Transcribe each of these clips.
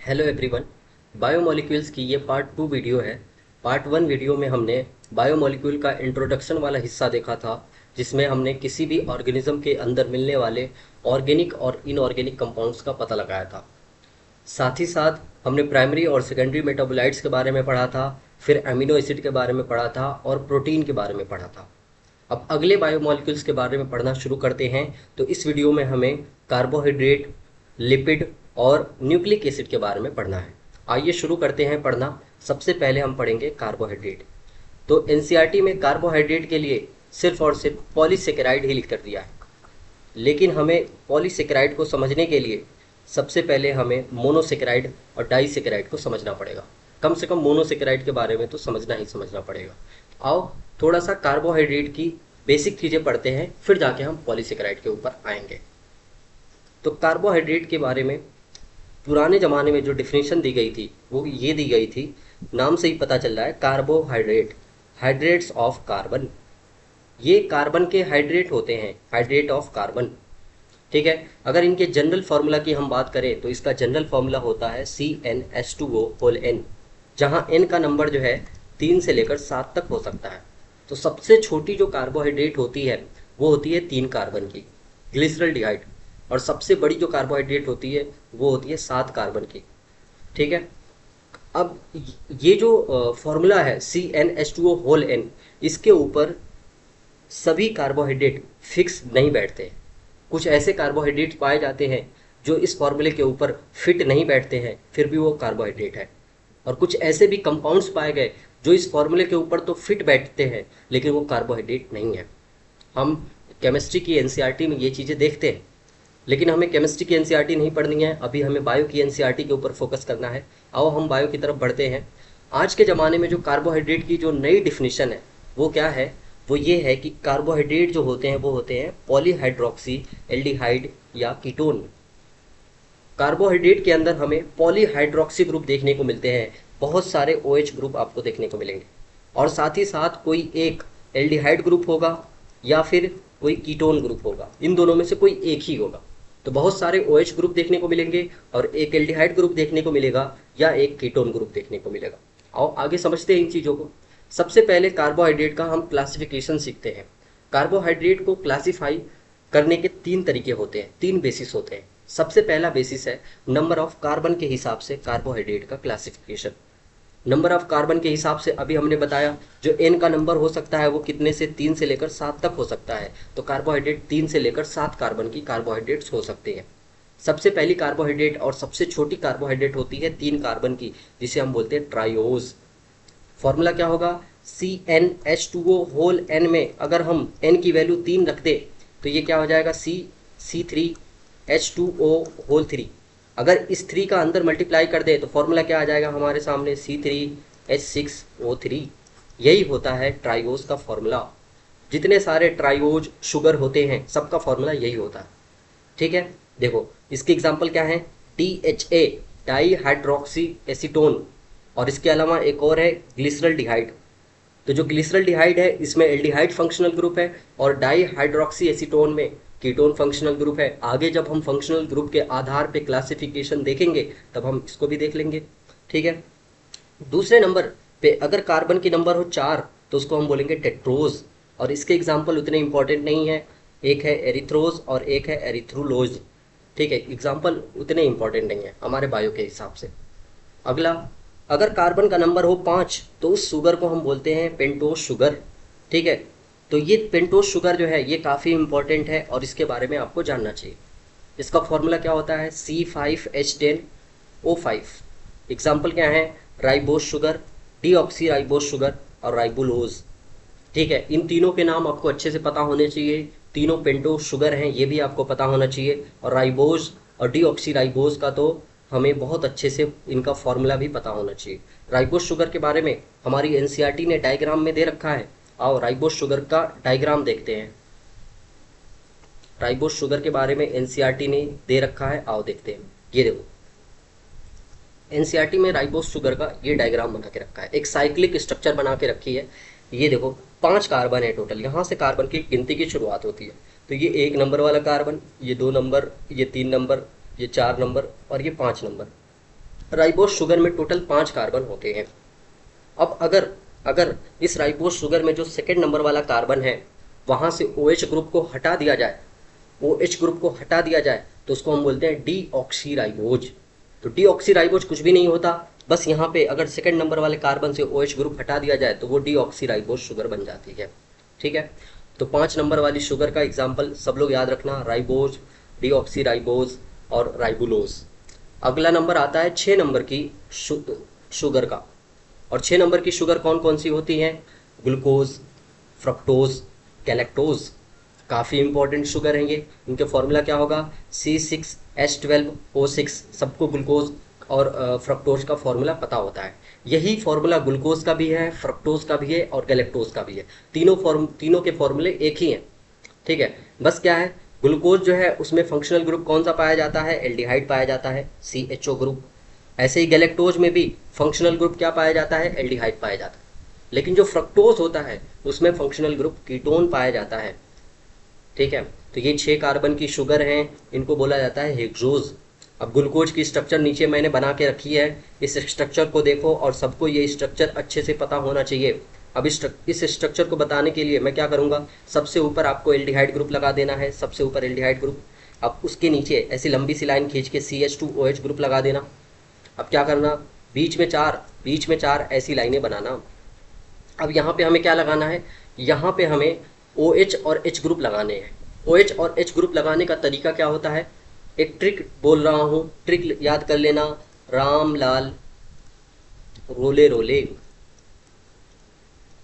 Hello everyone. Biomolecules की ये part 2 video है। पार्ट 1 वीडियो में हमने बायोमोलिक्यूल का इंट्रोडक्शन वाला हिस्सा देखा था, जिसमें हमने किसी भी ऑर्गेनिज्म के अंदर मिलने वाले ऑर्गेनिक और इनऑर्गेनिक कंपाउंड्स का पता लगाया था। साथ ही साथ हमने प्राइमरी और सेकेंडरी मेटाबोलाइट्स के बारे में पढ़ा था, फिर अमीनो एसिड के बारे में पढ़ा था और प्रोटीन के बारे में पढ़ा था। अब अगले बायोमोलिक्यूल्स के बारे में पढ़ना शुरू करते हैं। तो इस वीडियो में हमें कार्बोहाइड्रेट, लिपिड और न्यूक्लिक एसिड के बारे में पढ़ना है। आइए शुरू करते हैं पढ़ना। सबसे पहले हम पढ़ेंगे कार्बोहाइड्रेट। तो एनसीईआरटी में कार्बोहाइड्रेट के लिए सिर्फ और सिर्फ पॉलीसेकेराइड ही लिख कर दिया है, लेकिन हमें पॉलीसेकेराइड को समझने के लिए सबसे पहले हमें मोनोसेकेराइड और डाइसेकेराइड को समझना पड़ेगा। कम से कम मोनोसेकेराइड के बारे में तो समझना ही समझना पड़ेगा। आओ थोड़ा सा कार्बोहाइड्रेट की बेसिक चीज़ें पढ़ते हैं, फिर जाके हम पॉलीसेकेराइड के ऊपर आएंगे। तो कार्बोहाइड्रेट के बारे में पुराने ज़माने में जो डिफिनेशन दी गई थी वो ये दी गई थी, नाम से ही पता चल रहा है, कार्बोहाइड्रेट, हाइड्रेट्स ऑफ कार्बन। ये कार्बन के हाइड्रेट होते हैं, हाइड्रेट ऑफ कार्बन। ठीक है। अगर इनके जनरल फार्मूला की हम बात करें तो इसका जनरल फार्मूला होता है CnH2O होल n, जहाँ n का नंबर जो है 3 से लेकर 7 तक हो सकता है। तो सबसे छोटी जो कार्बोहाइड्रेट होती है वो होती है 3 कार्बन की, ग्लिसरॉल्डिहाइड। और सबसे बड़ी जो कार्बोहाइड्रेट होती है वो होती है 7 कार्बन की। ठीक है। अब ये जो फॉर्मूला है CnH2O होल n, इसके ऊपर सभी कार्बोहाइड्रेट फिक्स नहीं बैठते। कुछ ऐसे कार्बोहाइड्रेट पाए जाते हैं जो इस फॉर्मूले के ऊपर फिट नहीं बैठते हैं, फिर भी वो कार्बोहाइड्रेट है। और कुछ ऐसे भी कंपाउंड्स पाए गए जो इस फॉर्मूले के ऊपर तो फिट बैठते हैं, लेकिन वो कार्बोहाइड्रेट नहीं है। हम केमिस्ट्री की एनसीईआरटी में ये चीज़ें देखते हैं, लेकिन हमें केमिस्ट्री की एनसीईआरटी नहीं पढ़नी है, अभी हमें बायो की एनसीईआरटी के ऊपर फोकस करना है। आओ हम बायो की तरफ बढ़ते हैं। आज के ज़माने में जो कार्बोहाइड्रेट की जो नई डिफिनीशन है वो क्या है? वो ये है कि कार्बोहाइड्रेट जो होते हैं वो होते हैं पॉलीहाइड्रोक्सी एल्डिहाइड या कीटोन। कार्बोहाइड्रेट के अंदर हमें पॉलीहाइड्रोक्सी ग्रुप देखने को मिलते हैं, बहुत सारे OH ग्रुप आपको देखने को मिलेंगे, और साथ ही साथ कोई एक एल्डिहाइड ग्रुप होगा या फिर कोई कीटोन ग्रुप होगा। इन दोनों में से कोई एक ही होगा। तो बहुत सारे OH ग्रुप देखने को मिलेंगे और एक एल्डिहाइड ग्रुप देखने को मिलेगा या एक कीटोन ग्रुप देखने को मिलेगा। आओ आगे समझते हैं इन चीज़ों को। सबसे पहले कार्बोहाइड्रेट का हम क्लासिफिकेशन सीखते हैं। कार्बोहाइड्रेट को क्लासिफाई करने के 3 तरीके होते हैं, 3 बेसिस होते हैं। सबसे पहला बेसिस है नंबर ऑफ कार्बन के हिसाब से कार्बोहाइड्रेट का क्लासिफिकेशन। नंबर ऑफ कार्बन के हिसाब से अभी हमने बताया जो n का नंबर हो सकता है वो कितने से 3 से लेकर 7 तक हो सकता है। तो कार्बोहाइड्रेट 3 से लेकर 7 कार्बन की कार्बोहाइड्रेट्स हो सकते हैं। सबसे पहली कार्बोहाइड्रेट और सबसे छोटी कार्बोहाइड्रेट होती है 3 कार्बन की, जिसे हम बोलते हैं ट्राइओज। फॉर्मूला क्या होगा? CnH2O होल n में अगर हम n की वैल्यू 3 रख दे तो ये क्या हो जाएगा? C3H2O whole 3। अगर इस 3 का अंदर मल्टीप्लाई कर दे तो फॉर्मूला क्या आ जाएगा हमारे सामने? C3H6O3। यही होता है ट्राइओज का फॉर्मूला। जितने सारे ट्राइओज शुगर होते हैं सबका फॉर्मूला यही होता है। ठीक है। देखो इसके एग्जांपल क्या है? DHA डाई हाइड्रोक्सी एसीटोन, और इसके अलावा एक और है ग्लिसरॉल्डिहाइड। तो जो ग्लिसरॉल्डिहाइड है इसमें एल्डिहाइड फंक्शनल ग्रुप है और डाई हाइड्रोक्सी एसीटोन में कीटोन फंक्शनल ग्रुप है। आगे जब हम फंक्शनल ग्रुप के आधार पे क्लासिफिकेशन देखेंगे तब हम इसको भी देख लेंगे। ठीक है। दूसरे नंबर पे अगर कार्बन की नंबर हो 4 तो उसको हम बोलेंगे टेट्रोज, और इसके एग्जाम्पल उतने इंपॉर्टेंट नहीं है। एक है एरिथ्रोज और एक है एरिथ्रोलोज। ठीक है, एग्जाम्पल उतने इंपॉर्टेंट नहीं है हमारे बायो के हिसाब से। अगला, अगर कार्बन का नंबर हो 5 तो उस शुगर को हम बोलते हैं पेंटोज शुगर। ठीक है। तो ये पेंटोज शुगर जो है ये काफ़ी इंपॉर्टेंट है और इसके बारे में आपको जानना चाहिए। इसका फॉर्मूला क्या होता है? C5H10O5। एग्जाम्पल क्या है? Ribose sugar, deoxy ribose sugar और राइबोलोज। ठीक है। इन तीनों के नाम आपको अच्छे से पता होने चाहिए। तीनों पेंटोज शुगर हैं ये भी आपको पता होना चाहिए, और राइबोज और डीऑक्सी राइबोज का तो हमें बहुत अच्छे से इनका फॉर्मूला भी पता होना चाहिए। राइबोस शुगर के बारे में हमारी एनसीईआरटी ने डायग्राम में दे रखा है। आओ राइबोस शुगर का डायग्राम देखते हैं। राइबोस शुगर के बारे में एनसीईआरटी ने दे रखा है, आओ देखते हैं। ये देखो एनसीईआरटी में राइबोस शुगर का ये डायग्राम बना के रखा है, एक साइक्लिक स्ट्रक्चर बना के रखी है। ये देखो 5 कार्बन है टोटल, यहाँ से कार्बन की गिनती की शुरुआत होती है। तो ये 1 नंबर वाला कार्बन, ये 2 नंबर, ये 3 नंबर, ये 4 नंबर और ये 5 नंबर। राइबोस शुगर में टोटल 5 कार्बन होते हैं। अब अगर अगर इस राइबोस शुगर में जो सेकेंड नंबर वाला कार्बन है वहाँ से OH ग्रुप को हटा दिया जाए, OH ग्रुप को हटा दिया जाए तो उसको हम बोलते हैं डीऑक्सीराइबोज। तो डीऑक्सीराइबोज कुछ भी नहीं होता, बस यहाँ पे अगर सेकंड नंबर वाले कार्बन से OH ग्रुप हटा दिया जाए तो वो डीऑक्सीराइबोज शुगर बन जाती है। ठीक है, तो 5 नंबर वाली शुगर का एग्जाम्पल सब लोग याद रखना, राइबोज, डीऑक्सीराइबोज और राइबुलोज। अगला नंबर आता है 6 नंबर की शुगर का, और 6 नंबर की शुगर कौन कौन सी होती हैं? Glucose, fructose, galactose. काफ़ी इंपॉर्टेंट शुगर हैं ये। इनके फॉर्मूला क्या होगा? C6H12O6। सबको ग्लूकोज और फ्रक्टोज का फॉर्मूला पता होता है। यही फॉर्मूला ग्लूकोज का भी है, फ्रक्टोज का भी है और गैलेक्टोज का भी है। तीनों के फॉर्मूले एक ही हैं। ठीक है, बस क्या है, ग्लूकोज जो है उसमें फंक्शनल ग्रुप कौन सा पाया जाता है? एल्डिहाइड पाया जाता है, CHO ग्रुप। ऐसे ही गैलेक्टोज में भी फंक्शनल ग्रुप क्या पाया जाता है? एल्डिहाइड पाया जाता है। लेकिन जो फ्रक्टोज होता है उसमें फंक्शनल ग्रुप कीटोन पाया जाता है। ठीक है, तो ये 6 कार्बन की शुगर हैं, इनको बोला जाता है हेक्सोज। अब ग्लूकोज की स्ट्रक्चर नीचे मैंने बना के रखी है, इस स्ट्रक्चर को देखो और सबको ये स्ट्रक्चर अच्छे से पता होना चाहिए। अब इस स्ट्रक्चर को बताने के लिए मैं क्या करूँगा, सबसे ऊपर आपको एल्डिहाइड ग्रुप लगा देना है, सबसे ऊपर एल्डिहाइड ग्रुप। अब उसके नीचे ऐसी लंबी सी लाइन खींच के CH2OH ग्रुप लगा देना। अब क्या करना, बीच में चार ऐसी लाइनें बनाना। अब यहाँ पे हमें क्या लगाना है, यहाँ पे हमें OH और H ग्रुप लगाने हैं। OH और H ग्रुप लगाने का तरीका क्या होता है, एक ट्रिक बोल रहा हूँ, ट्रिक याद कर लेना, राम लाल रोले रोले।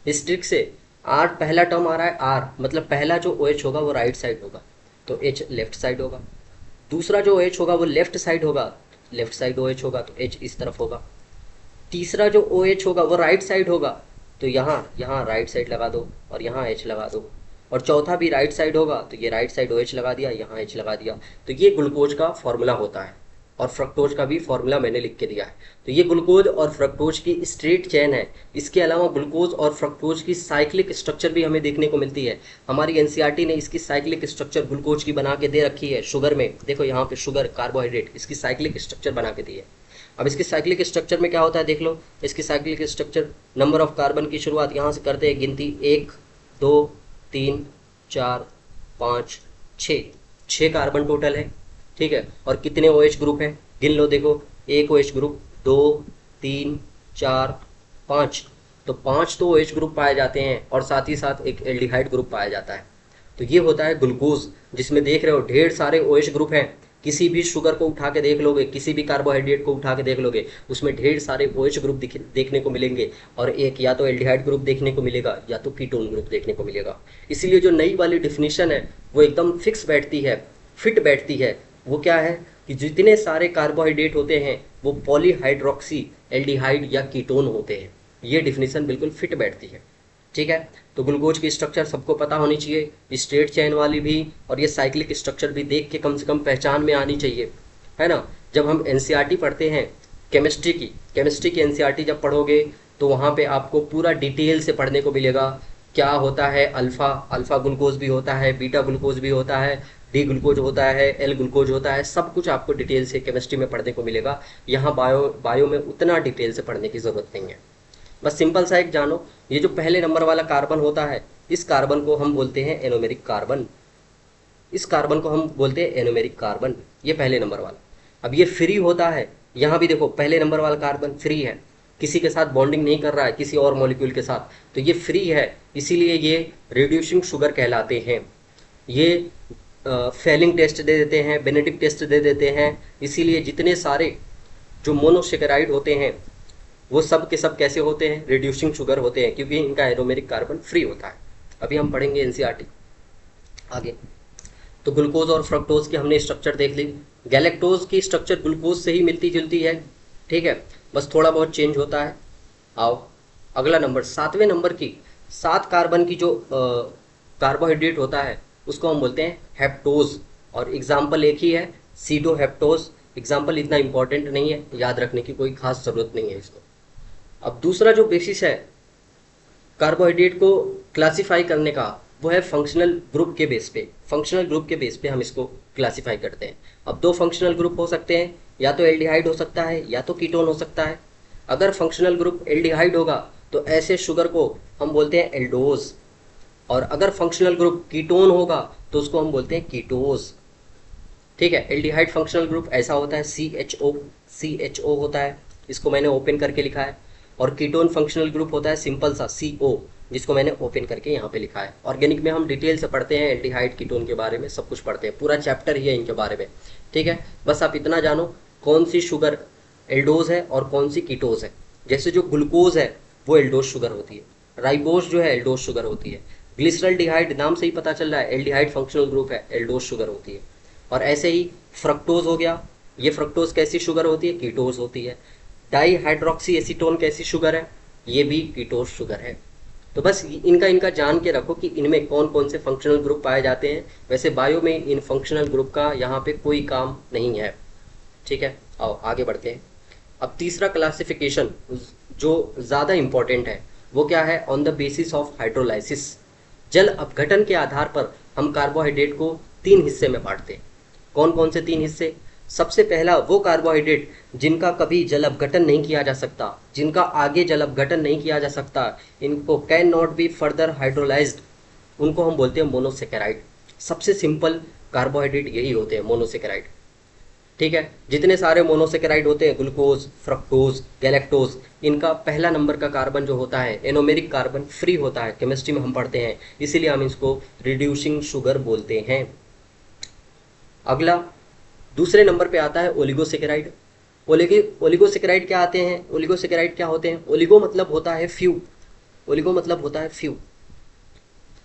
इस ट्रिक से R पहला टर्म आ रहा है, R मतलब पहला जो OH होगा वो राइट साइड होगा तो H लेफ्ट साइड होगा। दूसरा जो OH होगा वो लेफ्ट साइड होगा, लेफ्ट साइड OH होगा तो H इस तरफ होगा। तीसरा जो OH होगा वो राइट साइड होगा तो यहाँ राइट साइड लगा दो और यहाँ H लगा दो। और चौथा भी राइट साइड होगा तो ये राइट साइड OH लगा दिया, यहाँ H लगा दिया। तो ये ग्लूकोज का फॉर्मूला होता है, और फ्रक्टोज का भी फॉर्मूला मैंने लिख के दिया है। तो ये ग्लूकोज और फ्रक्टोज की स्ट्रेट चेन है। इसके अलावा ग्लूकोज और फ्रक्टोज की साइक्लिक स्ट्रक्चर भी हमें देखने को मिलती है। हमारी एनसीईआरटी ने इसकी साइक्लिक स्ट्रक्चर ग्लूकोज की बना के दे रखी है। शुगर में देखो, यहाँ पे शुगर कार्बोहाइड्रेट, इसकी साइक्लिक स्ट्रक्चर बना के दी है। अब इसकी साइक्लिक स्ट्रक्चर में क्या होता है देख लो, इसकी cyclic structure, number of carbon की शुरुआत यहाँ से करते हैं गिनती, 1 2 3 4 5 6, 6 कार्बन टोटल है। ठीक है, और कितने OH ग्रुप हैं गिन लो, देखो, एक OH ग्रुप, 2 3 4 5, तो 5 तो OH ग्रुप पाए जाते हैं और साथ ही साथ एक एल्डिहाइड ग्रुप पाया जाता है। तो ये होता है ग्लूकोज, जिसमें देख रहे हो ढेर सारे OH ग्रुप हैं। किसी भी शुगर को उठा के देख लोगे, किसी भी कार्बोहाइड्रेट को उठा के देख लोगे, उसमें ढेर सारे OH ग्रुप देखने को मिलेंगे, और एक या तो एल्डिहाइड ग्रुप देखने को मिलेगा या तो कीटोन ग्रुप देखने को मिलेगा। इसीलिए जो नई वाली डिफिनीशन है वो एकदम फिक्स बैठती है, फिट बैठती है। वो क्या है कि जितने सारे कार्बोहाइड्रेट होते हैं वो पॉलीहाइड्रोक्सी एल्डिहाइड या कीटोन होते हैं। ये डिफिनीशन बिल्कुल फिट बैठती है। ठीक है, तो ग्लूकोज की स्ट्रक्चर सबको पता होनी चाहिए, स्ट्रेट चेन वाली भी, और ये साइक्लिक स्ट्रक्चर भी देख के कम से कम पहचान में आनी चाहिए, है ना। जब हम एनसीईआरटी पढ़ते हैं केमिस्ट्री की एनसीईआरटी जब पढ़ोगे तो वहाँ पे आपको पूरा डिटेल से पढ़ने को मिलेगा। क्या होता है अल्फ़ा ग्लूकोज भी होता है, बीटा ग्लूकोज भी होता है, डी ग्लूकोज होता है, एल ग्लूकोज होता है, सब कुछ आपको डिटेल से केमिस्ट्री में पढ़ने को मिलेगा। यहाँ बायो में उतना डिटेल से पढ़ने की ज़रूरत नहीं है। बस सिंपल सा एक जानो, ये जो पहले नंबर वाला कार्बन होता है, इस कार्बन को हम बोलते हैं एनोमेरिक कार्बन। इस कार्बन को हम बोलते हैं एनोमेरिक कार्बन, ये पहले नंबर वाला। अब ये फ्री होता है, यहाँ भी देखो पहले नंबर वाला कार्बन फ्री है, किसी के साथ बॉन्डिंग नहीं कर रहा है किसी और मॉलिक्यूल के साथ, तो ये फ्री है, इसीलिए ये रिड्यूसिंग शुगर कहलाते हैं। ये फेलिंग टेस्ट दे देते हैं, बेनेडिक्ट टेस्ट दे देते हैं। इसीलिए जितने सारे जो मोनोसेकेराइड होते हैं वो सब के सब कैसे होते हैं? रिड्यूसिंग शुगर होते हैं, क्योंकि इनका एरोमेरिक कार्बन फ्री होता है। अभी हम पढ़ेंगे एनसीईआरटी आगे। तो ग्लूकोज और फ्रक्टोज की हमने स्ट्रक्चर देख ली। गैलेक्टोज की स्ट्रक्चर ग्लूकोज से ही मिलती जुलती है, ठीक है, बस थोड़ा बहुत चेंज होता है। आओ अगला नंबर, 7वें नंबर की 7 कार्बन की जो कार्बोहाइड्रेट होता है उसको हम बोलते हैं हेप्टोज, और एग्जाम्पल एक ही है, सीडोहेप्टोज। एग्जाम्पल इतना इंपॉर्टेंट नहीं है, याद रखने की कोई खास जरूरत नहीं है इसको। अब दूसरा जो बेसिस है कार्बोहाइड्रेट को क्लासिफाई करने का, वो है फंक्शनल ग्रुप के बेस पे। फंक्शनल ग्रुप के बेस पे हम इसको क्लासिफाई करते हैं। अब 2 फंक्शनल ग्रुप हो सकते हैं, या तो एल्डिहाइड हो सकता है या तो कीटोन हो सकता है। अगर फंक्शनल ग्रुप एल्डिहाइड होगा तो ऐसे शुगर को हम बोलते हैं एल्डोज, और अगर फंक्शनल ग्रुप कीटोन होगा तो उसको हम बोलते हैं कीटोज। ठीक है, एल्डिहाइड फंक्शनल ग्रुप ऐसा होता है CHO होता है, इसको मैंने ओपन करके लिखा है। और कीटोन फंक्शनल ग्रुप होता है सिंपल सा CO, जिसको मैंने ओपन करके यहाँ पे लिखा है। ऑर्गेनिक में हम डिटेल से पढ़ते हैं एल्डिहाइड कीटोन के बारे में, सब कुछ पढ़ते हैं, पूरा चैप्टर ही है इनके बारे में। ठीक है, बस आप इतना जानो कौन सी शुगर एल्डोज है और कौन सी कीटोज है। जैसे जो ग्लूकोज है वो एल्डोज शुगर होती है, राइबोज जो है एल्डोज शुगर होती है, ग्लिसरॉल्डिहाइड नाम से ही पता चल रहा है एल्डिहाइड फंक्शनल ग्रुप है, एल्डोज शुगर होती है। और ऐसे ही फ्रक्टोज हो गया, ये फ्रक्टोज कैसी शुगर होती है, कीटोज होती है। डाई हाइड्रोक्सी एसीटोन कैसी शुगर है, ये भी कीटोज शुगर है। तो बस इनका इनका जान के रखो कि इनमें कौन कौन से फंक्शनल ग्रुप पाए जाते हैं। वैसे बायो में इन फंक्शनल ग्रुप का यहाँ पे कोई काम नहीं है। ठीक है, आओ आगे बढ़ते हैं। अब तीसरा क्लासिफिकेशन जो ज़्यादा इम्पोर्टेंट है वो क्या है, on the basis of hydrolysis. जल अपघटन के आधार पर हम कार्बोहाइड्रेट को 3 हिस्से में बांटते हैं। कौन कौन से 3 हिस्से? सबसे पहला वो कार्बोहाइड्रेट जिनका कभी जल अपघटन नहीं किया जा सकता, जिनका आगे जल अपघटन नहीं किया जा सकता, इनको can not be further hydrolysed, उनको हम बोलते हैं मोनोसेकेराइड। सबसे सिंपल कार्बोहाइड्रेट यही होते हैं, मोनोसेकेराइड। ठीक है, जितने सारे मोनोसेकेराइड होते हैं, ग्लूकोज, फ्रक्टोज, गैलेक्टोज, इनका पहला नंबर का कार्बन जो होता है एनोमेरिक कार्बन फ्री होता है, केमिस्ट्री में हम पढ़ते हैं, इसीलिए हम इसको रिड्यूसिंग शुगर बोलते हैं। अगला दूसरे नंबर पे आता है ओलिगोसेकेराइड। ओलिगोसेकेराइड क्या आते हैं, ओलिगोसेकेराइड क्या होते हैं? ओलिगो मतलब होता है फ्यू, ओलिगो मतलब होता है फ्यू।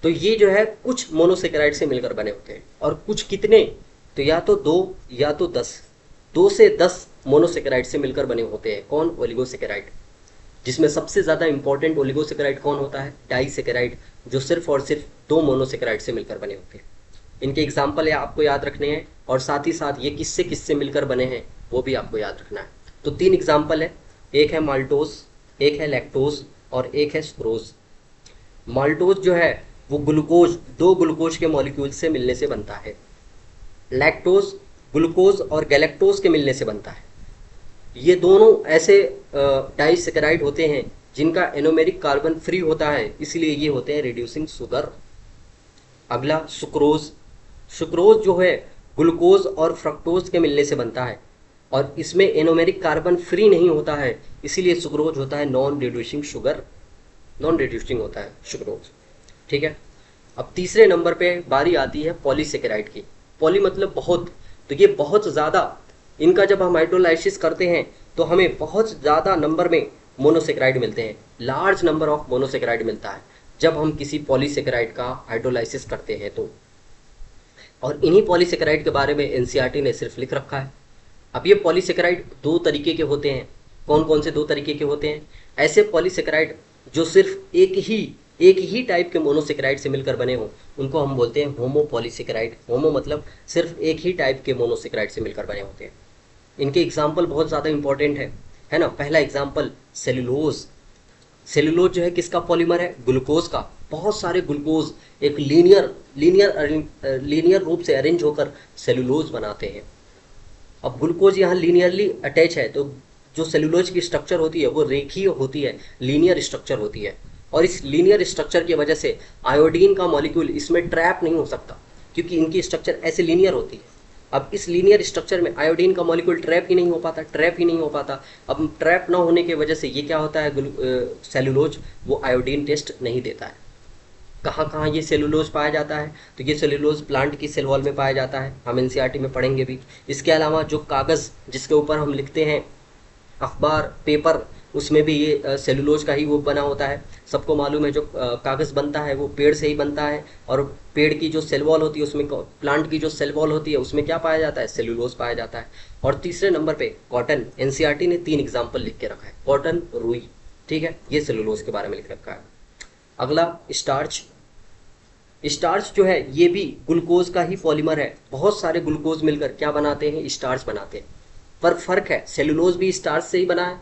तो ये जो है कुछ मोनोसेकेराइड से मिलकर बने होते हैं, और कुछ कितने, तो या तो 2 या तो 10, 2 से 10 मोनोसेकेराइड से मिलकर बने होते हैं। कौन? ओलिगोसेकेराइड। जिसमें सबसे ज़्यादा इंपॉर्टेंट ओलिगोसेकेराइड कौन होता है? डाइसेकेराइड, जो सिर्फ और सिर्फ 2 मोनोसेकेराइड से मिलकर बने होते हैं। इनके एग्जाम्पल आपको याद रखने हैं, और साथ ही साथ ये किससे किससे मिलकर बने हैं वो भी आपको याद रखना है। तो 3 एग्जाम्पल है, एक है माल्टोज, एक है लैक्टोज और एक है सुक्रोज। माल्टोज जो है वो ग्लूकोज, 2 ग्लूकोज के मॉलिक्यूल से मिलने से बनता है। लैक्टोज ग्लूकोज और गैलेक्टोज के मिलने से बनता है। ये दोनों ऐसे डाइसेकेराइड होते हैं जिनका एनोमेरिक कार्बन फ्री होता है, इसलिए ये होते हैं रिड्यूसिंग शुगर। अगला सुक्रोज। सुक्रोज जो है ग्लूकोज और फ्रक्टोज के मिलने से बनता है, और इसमें एनोमेरिक कार्बन फ्री नहीं होता है, इसीलिए सुक्रोज होता है non reducing sugar, non reducing होता है सुक्रोज। ठीक है, अब तीसरे नंबर पे बारी आती है पॉलीसेकेराइड की। पॉली मतलब बहुत, तो ये बहुत ज़्यादा, इनका जब हम हाइड्रोलाइसिस करते हैं तो हमें बहुत ज़्यादा नंबर में मोनोसेकेराइड मिलते हैं, लार्ज नंबर ऑफ मोनोसेकेराइड मिलता है जब हम किसी पॉलीसेकेराइड का हाइड्रोलाइसिस करते हैं तो। और इन्हीं पॉलीसेकेराइड के बारे में एनसीईआरटी ने सिर्फ लिख रखा है। अब ये पॉलीसेकेराइड 2 तरीके के होते हैं। कौन कौन से 2 तरीके के होते हैं? ऐसे पॉलीसेकेराइड जो सिर्फ एक ही टाइप के मोनोसेकेराइड से मिलकर बने हों, उनको हम बोलते हैं होमोपॉलीसेकेराइड। होमो मतलब सिर्फ एक ही टाइप के मोनोसेकेराइड से मिलकर बने होते हैं। इनके एग्जाम्पल बहुत ज़्यादा इंपॉर्टेंट है ना। पहला एग्जाम्पल सेलुलोज। सेलुलोज जो है किसका पॉलीमर है? ग्लूकोज का। बहुत सारे ग्लूकोज एक लीनियर रूप से अरेंज होकर सेलुलोज बनाते हैं। अब ग्लूकोज यहाँ लीनियरली अटैच है, तो जो सेलुलोज की स्ट्रक्चर होती है वो रेखीय होती है, लीनियर स्ट्रक्चर होती है, और इस लीनियर स्ट्रक्चर की वजह से आयोडीन का मॉलिक्यूल इसमें ट्रैप नहीं हो सकता, क्योंकि इनकी स्ट्रक्चर ऐसे लीनियर होती है। अब इस लीनियर स्ट्रक्चर में आयोडीन का मॉलिक्यूल ट्रैप ही नहीं हो पाता। अब ट्रैप ना होने की वजह से ये क्या होता है, सेलुलोज वो आयोडीन टेस्ट नहीं देता है। कहाँ कहाँ ये सेलुलोज पाया जाता है? तो ये सेलुलोज प्लांट की सेल वॉल में पाया जाता है, हम एनसीईआरटी में पढ़ेंगे भी। इसके अलावा जो कागज़ जिसके ऊपर हम लिखते हैं, अखबार, पेपर, उसमें भी ये सेलुलोज का ही वो बना होता है। सबको मालूम है जो कागज़ बनता है वो पेड़ से ही बनता है, और पेड़ की जो सेल वॉल होती है उसमें, प्लांट की जो सेल वॉल होती है उसमें क्या पाया जाता है? सेलुलोज पाया जाता है। और तीसरे नंबर पे कॉटन। एनसीईआरटी ने 3 एग्जाम्पल लिख के रखा है, कॉटन, रुई। ठीक है, ये सेलुलोज के बारे में लिख रखा है। अगला स्टार्च। स्टार्च जो है ये भी ग्लूकोज का ही पॉलीमर है। बहुत सारे ग्लूकोज मिलकर क्या बनाते हैं? स्टार्च बनाते हैं। पर फर्क है, सेलुलोज भी स्टार्च से ही बना है,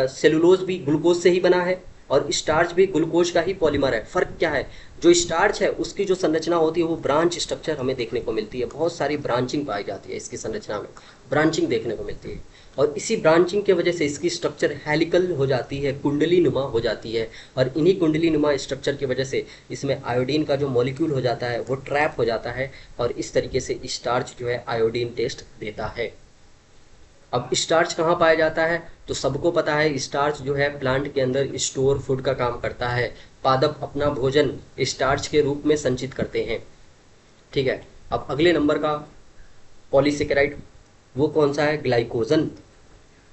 सेलुलोज भी ग्लूकोज से ही बना है, और स्टार्च भी ग्लूकोज का ही पॉलीमर है। फ़र्क क्या है, जो स्टार्च है उसकी जो संरचना होती है वो ब्रांच स्ट्रक्चर हमें देखने को मिलती है, बहुत सारी ब्रांचिंग पाई जाती है इसकी संरचना में, ब्रांचिंग देखने को मिलती है। और इसी ब्रांचिंग की वजह से इसकी स्ट्रक्चर हेलिकल हो जाती है, कुंडली नुमा हो जाती है। और इन्हीं कुंडली नुमा स्ट्रक्चर की वजह से इसमें आयोडीन का जो मॉलिक्यूल हो जाता है वो ट्रैप हो जाता है, और इस तरीके से स्टार्च जो है आयोडीन टेस्ट देता है। अब स्टार्च कहाँ पाया जाता है, तो सबको पता है स्टार्च जो है प्लांट के अंदर स्टोर फूड का काम करता है। पादप अपना भोजन स्टार्च के रूप में संचित करते हैं। ठीक है, अब अगले नंबर का पॉलीसेकेराइड वो कौन सा है, ग्लाइकोजन।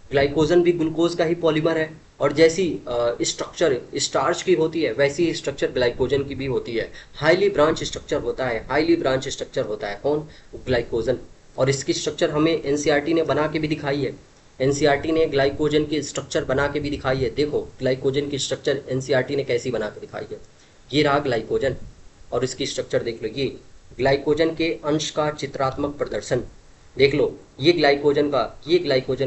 ग्लाइकोजन भी ग्लूकोज का ही पॉलीमर है, और जैसी स्ट्रक्चर स्टार्च की होती है वैसी स्ट्रक्चर ग्लाइकोजन की भी होती है। हाईली ब्रांच स्ट्रक्चर होता है, हाईली ब्रांच स्ट्रक्चर होता है कौन, ग्लाइकोजन। और इसकी स्ट्रक्चर हमें एनसीईआरटी ने बना के भी दिखाई है, एनसीईआरटी ने ग्लाइकोजन की स्ट्रक्चर बना के भी दिखाई है। देखो ग्लाइकोजन की स्ट्रक्चर एनसीईआरटी ने कैसी बना के दिखाई है, ये रहा ग्लाइकोजन और इसकी स्ट्रक्चर देख लो। ये ग्लाइकोजन के अंश का चित्रात्मक प्रदर्शन देख लो, ये ग्लाइकोजन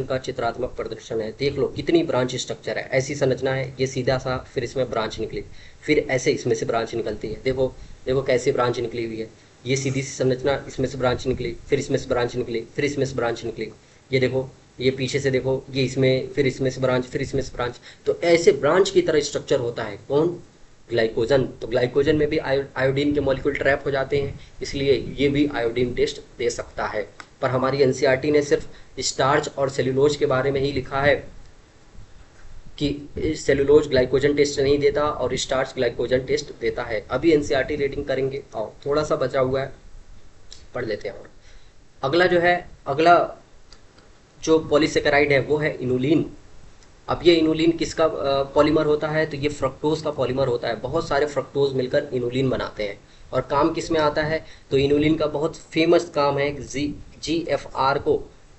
का चित्रात्मक प्रदर्शन है। देख लो कितनी ब्रांच स्ट्रक्चर है, ऐसी संरचना है, ये सीधा सा, फिर इसमें ब्रांच निकली, फिर ऐसे इसमें से ब्रांच निकलती है। देखो देखो कैसे ब्रांच निकली हुई है, ये सीधी सी संरचना, इसमें से ब्रांच निकली, फिर इसमें से ब्रांच निकली, फिर इसमें से ब्रांच निकली। ये देखो, ये पीछे से देखो, ये इसमें, फिर इसमें से ब्रांच, फिर इसमें से ब्रांच। तो ऐसे ब्रांच की तरह स्ट्रक्चर होता है कौन, ग्लाइकोजन। तो ग्लाइकोजन में भी आयोडीन के मॉलिक्यूल ट्रैप हो जाते हैं, इसलिए ये भी आयोडीन टेस्ट दे सकता है। पर हमारी एनसीईआरटी ने सिर्फ स्टार्च और सेलुलोज के बारे में ही लिखा है कि सेलुलोज ग्लाइकोजन टेस्ट नहीं देता और स्टार्च ग्लाइकोजन टेस्ट देता है। अभी एनसीईआरटी रेटिंग करेंगे, और थोड़ा सा बचा हुआ है, पढ़ लेते हैं। और अगला जो पॉलीसेकेराइड है वो है इनुलिन। अब ये इनुलिन किसका पॉलीमर होता है, तो ये फ्रक्टोज का पॉलीमर होता है। बहुत सारे फ्रक्टोज मिलकर इनुलिन बनाते हैं, और काम किस में आता है, तो इनुलिन का बहुत फेमस काम है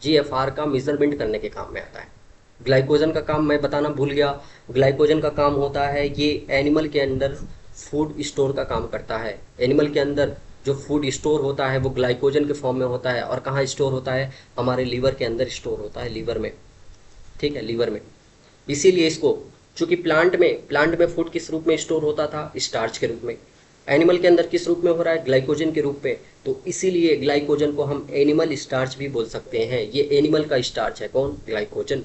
जीएफआर का मेजरमेंट करने के काम में आता है। ग्लाइकोजन का काम मैं बताना भूल गया, ग्लाइकोजन का काम होता है ये एनिमल के अंदर फूड स्टोर का काम करता है। एनिमल के अंदर जो फूड स्टोर होता है वो ग्लाइकोजन के फॉर्म में होता है, और कहाँ स्टोर होता है, हमारे लीवर के अंदर स्टोर होता है, लीवर में। ठीक है, लीवर में। इसीलिए इसको, चूंकि प्लांट में फूड किस रूप में स्टोर होता था, स्टार्च के रूप में। एनिमल के अंदर किस रूप में हो रहा है, ग्लाइकोजन के रूप में। तो इसीलिए ग्लाइकोजन को हम एनिमल स्टार्च भी बोल सकते हैं, ये एनिमल का स्टार्च है कौन, ग्लाइकोजन।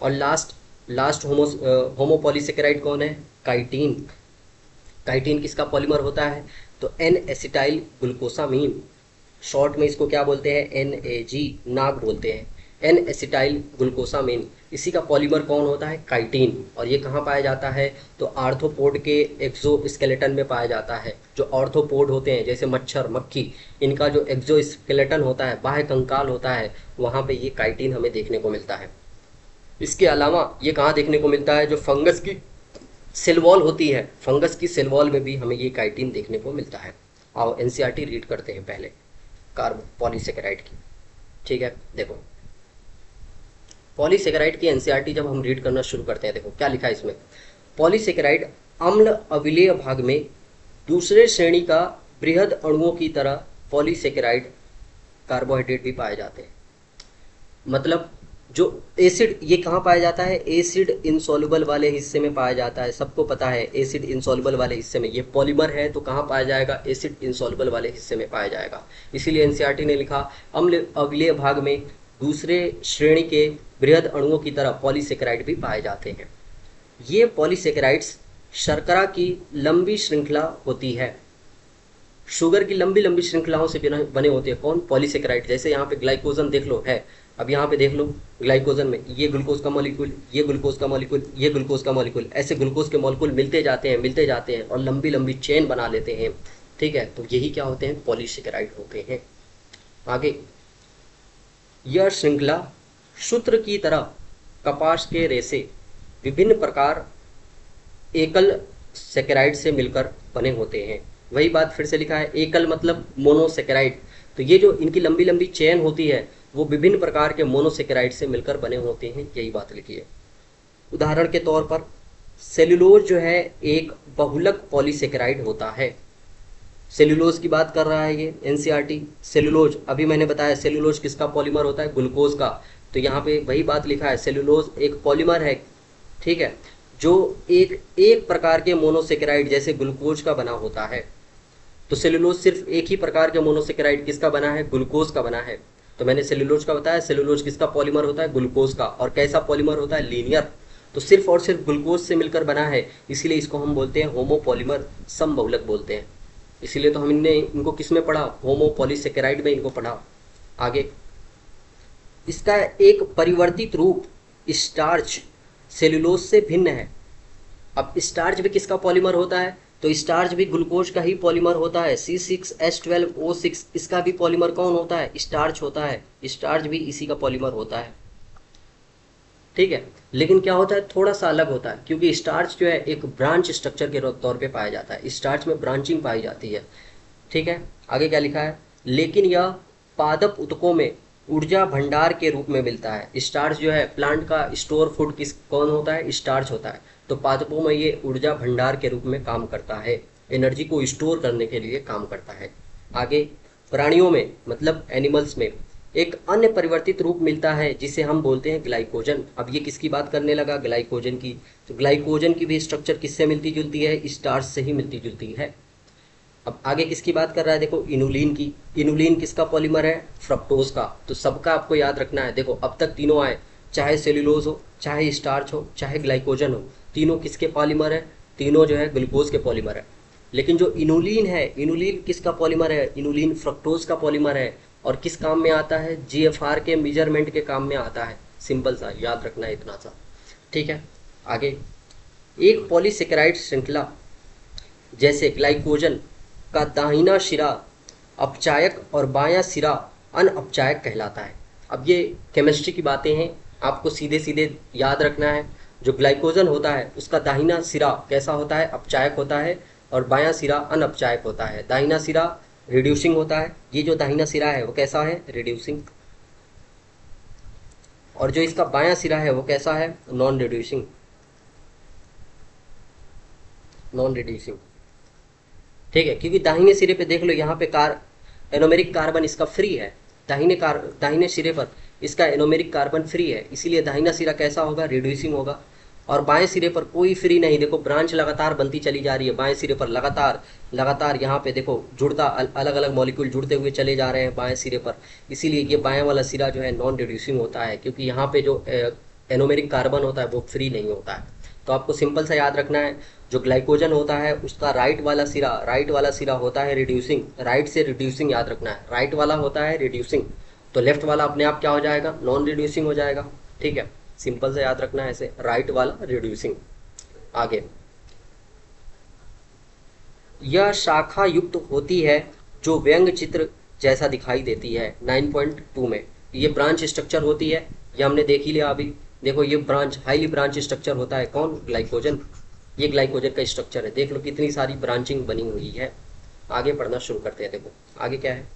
और लास्ट होमोपॉलीसेकेराइड कौन है, काइटिन। काइटिन किसका पॉलीमर होता है, तो एन एसिटाइल ग्लूकोसामीन। शॉर्ट में इसको क्या बोलते हैं, NAG, नाग बोलते हैं, एन एसिटाइल ग्लूकोसामीन। इसी का पॉलीमर कौन होता है, काइटिन। और ये कहाँ पाया जाता है, तो आर्थ्रोपोड के एक्सोस्केलेटन में पाया जाता है। जो आर्थ्रोपोड होते हैं जैसे मच्छर, मक्खी, इनका जो एक्सोस्केलेटन होता है, बाह्य कंकाल होता है, वहाँ पे ये काइटिन हमें देखने को मिलता है। इसके अलावा ये कहाँ देखने को मिलता है, जो फंगस की सेल वॉल होती है, फंगस की सेल वॉल में भी हमें ये काइटिन देखने को मिलता है। आओ एनसीईआरटी रीड करते हैं पहले पॉलीसेकेराइड की। ठीक है, देखो पॉलीसेकेराइड की एनसीईआरटी जब हम रीड करना शुरू करते हैं, देखो क्या लिखा है इसमें, पॉलीसेकेराइड अम्ल अविलेय भाग में दूसरे श्रेणी का बृहद अणुओं की तरह पॉलीसेकेराइड कार्बोहाइड्रेट भी पाए जाते हैं। मतलब जो एसिड, ये कहाँ पाया जाता है, एसिड इनसॉल्युबल वाले हिस्से में पाया जाता है। सबको पता है एसिड इनसॉल्युबल वाले हिस्से में, ये पॉलीमर है तो कहाँ पाया जाएगा, एसिड इनसॉल्युबल वाले हिस्से में पाया जाएगा। इसीलिए एनसीईआरटी ने लिखा अम्ल अविलेय भाग में दूसरे श्रेणी के बृहद अणुओं की तरह पॉलीसेकेराइड भी पाए जाते हैं। ये पॉलीसेकेराइड्स शर्करा की लंबी श्रृंखला होती है, शुगर की लंबी लंबी श्रृंखलाओं से बने होते हैं कौन, पॉलीसेकेराइड। जैसे यहाँ पे ग्लाइकोजन देख लो है, अब यहाँ पे देख लो ग्लाइकोजन में ये ग्लूकोज का मॉलिक्यूल, ये ग्लूकोज का मॉलिक्यूल, ये ग्लूकोज का मॉलिक्यूल, ऐसे ग्लूकोज के मॉलिक्यूल मिलते जाते हैं और लंबी लंबी चेन बना लेते हैं। ठीक है, तो यही क्या होते हैं, पॉलीसेकेराइड होते हैं। आगे, यह श्रृंखला सूत्र की तरह कपास के रेशे विभिन्न प्रकार एकल सेकेराइड से मिलकर बने होते हैं। वही बात फिर से लिखा है, एकल मतलब मोनोसेकेराइड। तो ये जो इनकी लंबी लंबी चेन होती है वो विभिन्न प्रकार के मोनोसेकेराइड से मिलकर बने होते हैं, यही बात लिखी है। उदाहरण के तौर पर सेलुलोज जो है एक बहुलक पॉलीसेकेराइड होता है। सेलुलोज की बात कर रहा है ये एनसीईआरटी। सेलुलोज, अभी मैंने बताया सेलुलोज किसका पॉलीमर होता है, ग्लूकोज का। तो यहाँ पे वही बात लिखा है, सेलुलोज एक पॉलीमर है, ठीक है, जो एक एक प्रकार के मोनोसेकेराइड जैसे ग्लूकोज का बना होता है। तो सेलुलोज सिर्फ एक ही प्रकार के मोनोसेकेराइड किसका बना है, ग्लूकोज का बना है। तो मैंने सेलुलोज का बताया, सेलुलोज किसका पॉलीमर होता है, ग्लूकोज का। और कैसा पॉलीमर होता है, लीनियर। तो सिर्फ और सिर्फ ग्लूकोज से मिलकर बना है, इसीलिए इसको हम बोलते हैं होमोपॉलीमर, समबहुलक बोलते हैं। इसीलिए तो हमने इनको किस में पढ़ा, होमोपॉलीसेकेराइड में इनको पढ़ा। आगे इसका एक परिवर्तित रूप स्टार्च सेलुलोज से भिन्न है। अब स्टार्च भी किसका पॉलीमर होता है, तो स्टार्च भी ग्लूकोज का ही पॉलीमर होता है। C6H12O6 इसका भी पॉलीमर कौन होता है, स्टार्च होता है। स्टार्च भी इसी का पॉलीमर होता है, ठीक है। लेकिन क्या होता है, थोड़ा सा अलग होता है, क्योंकि स्टार्च जो है एक ब्रांच स्ट्रक्चर के तौर पे पाया जाता है। स्टार्च में ब्रांचिंग पाई जाती है, ठीक है। आगे क्या लिखा है, लेकिन यह पादप ऊतकों में ऊर्जा भंडार के रूप में मिलता है। स्टार्च जो है प्लांट का स्टोर फूड किस कौन होता है, स्टार्च होता है। तो पादपों में ये ऊर्जा भंडार के रूप में काम करता है, एनर्जी को स्टोर करने के लिए काम करता है। आगे प्राणियों में मतलब एनिमल्स में एक अन्य परिवर्तित रूप मिलता है जिसे हम बोलते हैं ग्लाइकोजन। अब ये किसकी बात करने लगा, ग्लाइकोजन की। तो ग्लाइकोजन की भी स्ट्रक्चर किससे मिलती जुलती है, स्टार्च से ही मिलती जुलती है। अब आगे किसकी बात कर रहा है, देखो इनुलिन की। इनुलिन किसका पॉलीमर है, फ्रक्टोज का। तो सबका आपको याद रखना है। देखो अब तक तीनों आए, चाहे सेल्यूलोज हो, चाहे स्टार्च हो, चाहे ग्लाइकोजन हो, तीनों किसके पॉलीमर है, तीनों जो है ग्लूकोज के पॉलीमर है। लेकिन जो इनुलिन है, इनुलिन किसका पॉलीमर है, इनुलिन फ्रक्टोज का पॉलीमर है। और किस काम में आता है, GFR के मेजरमेंट के काम में आता है। सिंपल सा याद रखना है इतना सा, ठीक है। आगे एक पॉलीसेकेराइड श्रृंखला जैसे ग्लाइकोजन का दाहिना सिरा अपचायक और बायां सिरा अनअपचायक कहलाता है। अब ये केमिस्ट्री की बातें हैं, आपको सीधे सीधे याद रखना है। जो ग्लाइकोजन होता है उसका दाहिना सिरा कैसा होता है, अपचायक होता है, और बायां सिरा अनअपचायक होता है। दाहिना सिरा रिड्यूसिंग होता है, ये जो दाहिना सिरा है वो कैसा है, रिड्यूसिंग। और जो इसका बायां सिरा है वो कैसा है, नॉन रिड्यूसिंग, नॉन रिड्यूसिंग, ठीक है। क्योंकि दाहिने सिरे पे देख लो, यहाँ पे एनोमेरिक कार्बन इसका फ्री है। दाहिने सिरे पर इसका एनोमेरिक कार्बन फ्री है, इसीलिए दाहिना सिरा कैसा होगा, रिड्यूसिंग होगा। और बाएं सिरे पर कोई फ्री नहीं, देखो ब्रांच लगातार बनती चली जा रही है बाएं सिरे पर, लगातार लगातार यहाँ पे देखो जुड़ता, अलग अलग मॉलिक्यूल जुड़ते हुए चले जा रहे हैं बाएं सिरे पर। इसीलिए ये बाएं वाला सिरा जो है नॉन रिड्यूसिंग होता है, क्योंकि यहाँ पे जो एनोमेरिक कार्बन होता है वो फ्री नहीं होता है। तो आपको सिंपल सा याद रखना है, जो ग्लाइकोजन होता है उसका राइट वाला सिरा होता है रिड्यूसिंग। राइट से रिड्यूसिंग याद रखना है, राइट वाला होता है रिड्यूसिंग, तो लेफ्ट वाला अपने आप क्या हो जाएगा, नॉन रिड्यूसिंग हो जाएगा, ठीक है। सिंपल से याद रखना है ऐसे, राइट वाला रिड्यूसिंग। आगे यह शाखा युक्त होती है जो व्यंग चित्र जैसा दिखाई देती है। 9.2 में ये ब्रांच स्ट्रक्चर होती है, ये हमने देख ही लिया अभी। देखो ये ब्रांच हाईली ब्रांच स्ट्रक्चर होता है, कौन, ग्लाइकोजन। ये ग्लाइकोजन का स्ट्रक्चर है, देख लो कितनी सारी ब्रांचिंग बनी हुई है। आगे पढ़ना शुरू करते हैं। देखो आगे क्या है,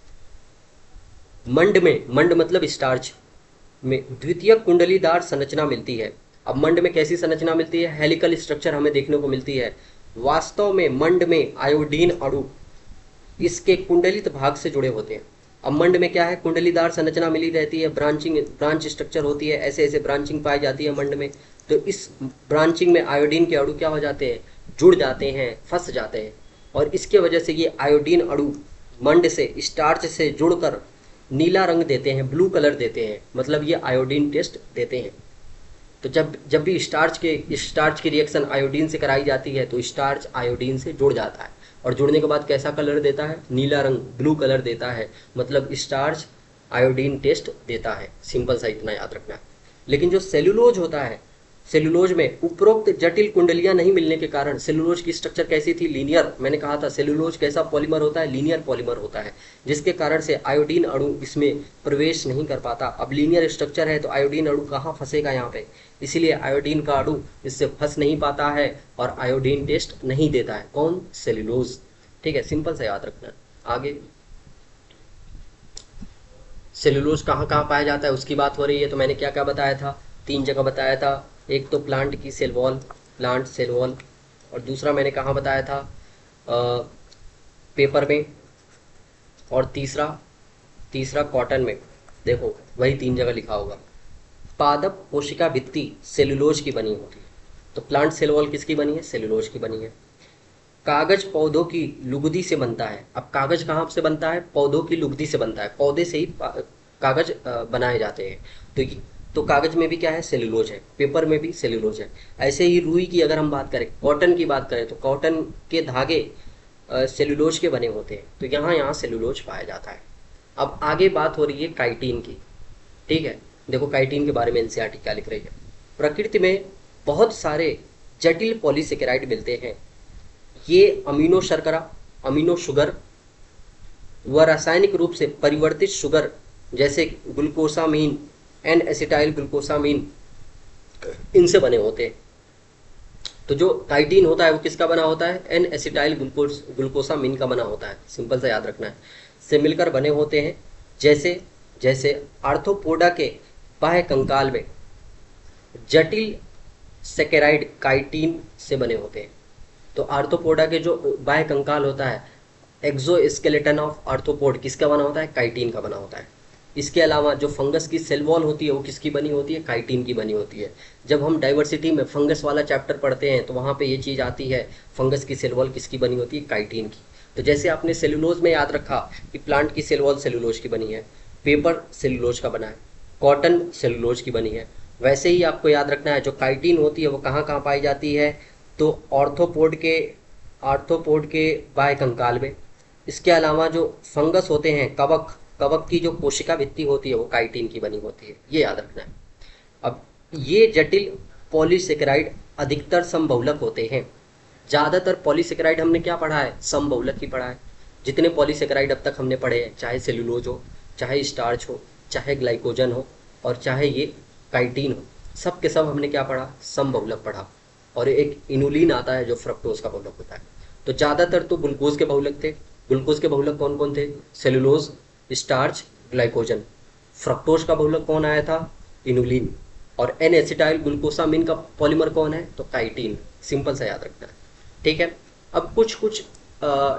मंड मतलब स्टार्च में द्वितीय कुंडलीदार संरचना मिलती है। अब मंड में कैसी संरचना मिलती है, हेलिकल स्ट्रक्चर हमें देखने को मिलती है। वास्तव में मंड में आयोडीन अणु इसके कुंडलित भाग से जुड़े होते हैं। अब मंड में क्या है, कुंडलीदार संरचना मिली रहती है, ब्रांच स्ट्रक्चर होती है, ऐसे ऐसे ब्रांचिंग पाई जाती है मंड में। तो इस ब्रांचिंग में आयोडीन के अणु क्या हो जाते हैं, जुड़ जाते हैं, फंस जाते हैं। और इसके वजह से ये आयोडीन अणु मंड से स्टार्च से जुड़कर नीला रंग देते हैं, ब्लू कलर देते हैं, मतलब ये आयोडीन टेस्ट देते हैं। तो जब भी स्टार्च की रिएक्शन आयोडीन से कराई जाती है तो स्टार्च आयोडीन से जुड़ जाता है, और जुड़ने के बाद कैसा कलर देता है, नीला रंग, ब्लू कलर देता है, मतलब स्टार्च आयोडीन टेस्ट देता है। सिंपल सा इतना याद रखना है। लेकिन जो सेलुलोज होता है, सेलुलोज में उपरोक्त जटिल कुंडलियां नहीं मिलने के कारण सेलुलोज की स्ट्रक्चर कैसी थी, लीनियर। मैंने कहा था सेलुलोज कैसा पॉलीमर होता है, लीनियर पॉलीमर होता है, जिसके कारण से आयोडीन अणु इसमें प्रवेश नहीं कर पाता। अब लीनियर स्ट्रक्चर है तो आयोडीन अणु कहाँ फंसेगा यहाँ पे, इसीलिए आयोडीन का अणु इससे फंस नहीं पाता है और आयोडीन टेस्ट नहीं देता है, कौन, सेलुलोज, ठीक है। सिंपल से याद रखना। आगे सेलुलोज कहाँ कहाँ पाया जाता है उसकी बात हो रही है। तो मैंने क्या क्या बताया था, 3 जगह बताया था। एक तो प्लांट की cell wall, plant cell wall, और दूसरा मैंने कहाँ बताया था, पेपर में, और तीसरा कॉटन में। देखो वही 3 जगह लिखा होगा। पादप कोशिका भित्ति सेलुलोज की बनी होती है, तो प्लांट सेल वॉल किसकी बनी है? सेल्यूलोज की बनी है। कागज पौधों की लुगदी से बनता है। अब कागज कहाँ से बनता है? पौधों की लुगदी से बनता है, पौधे से ही कागज बनाए जाते हैं। तो तो कागज में भी क्या है? सेल्यूलोज है। पेपर में भी सेल्यूलोज है। ऐसे ही रुई की अगर हम बात करें, कॉटन की बात करें, तो कॉटन के धागे सेल्यूलोज के बने होते हैं। तो यहाँ यहाँ सेल्यूलोज पाया जाता है। अब आगे बात हो रही है काइटिन की। ठीक है, देखो काइटिन के बारे में एनसीईआरटी क्या लिख रही है। प्रकृति में बहुत सारे जटिल पॉलीसेकेराइड मिलते हैं। ये अमीनो शर्करा, अमीनो शुगर व रासायनिक रूप से परिवर्तित शुगर जैसे ग्लूकोसामीन, एन एसिटाइल ग्लूकोसामीन, इनसे बने होते हैं। तो जो काइटिन होता है वो किसका बना होता है? एन एसिटाइल ग्लूकोसामीन का बना होता है। सिंपल सा याद रखना है। से मिलकर बने होते हैं। जैसे जैसे आर्थ्रोपोडा के बाह्य कंकाल में जटिल सेकेराइड काइटिन से बने होते हैं। तो आर्थ्रोपोडा के जो बाह्य कंकाल होता है, एक्सोस्केलेटन ऑफ आर्थ्रोपोड, किसका बना होता है? काइटिन का बना होता है। इसके अलावा जो फंगस की सेल वॉल होती है वो किसकी बनी होती है? काइटिन की बनी होती है। जब हम डाइवर्सिटी में फंगस वाला चैप्टर पढ़ते हैं तो वहाँ पे ये चीज़ आती है, फंगस की सेल वॉल किसकी बनी होती है? काइटिन की। तो जैसे आपने सेलुलोज में याद रखा कि प्लांट की सेल वॉल सेलुलोज की बनी है, पेपर सेलुलोज का बना है, कॉटन सेलुलोज की बनी है, वैसे ही आपको याद रखना है जो काइटिन होती है वो कहाँ कहाँ पाई जाती है? तो आर्थ्रोपोड के बाह्य कंकाल में। इसके अलावा जो फंगस होते हैं, कवक, कवक की जो कोशिका भित्ति होती है वो काइटिन की बनी होती है। ये याद रखना है। अब ये जटिल पॉलीसेकेराइड अधिकतर समबहुलक होते हैं। ज़्यादातर पॉलीसेकेराइड हमने क्या पढ़ा है? समबहुलक ही पढ़ा है। जितने पॉलीसेकेराइड अब तक हमने पढ़े हैं, चाहे सेलुलोज हो, चाहे स्टार्च हो, चाहे ग्लाइकोजन हो, और चाहे ये काइटिन हो, सब के सब हमने क्या पढ़ा? समबहुलक पढ़ा। और एक इनुलिन आता है जो फ्रक्टोज का बहुलक होता है। तो ज़्यादातर तो ग्लूकोज के बहुलक थे। ग्लूकोज के बहुलक कौन कौन थे? Cellulose, starch, glycogen. फ्रक्टोज का बहुलक कौन आया था? इनुलिन। और एन एसिटाइल ग्लूकोसामिन का पॉलीमर कौन है? तो काइटिन। सिंपल सा याद रखना है। ठीक है, अब कुछ कुछ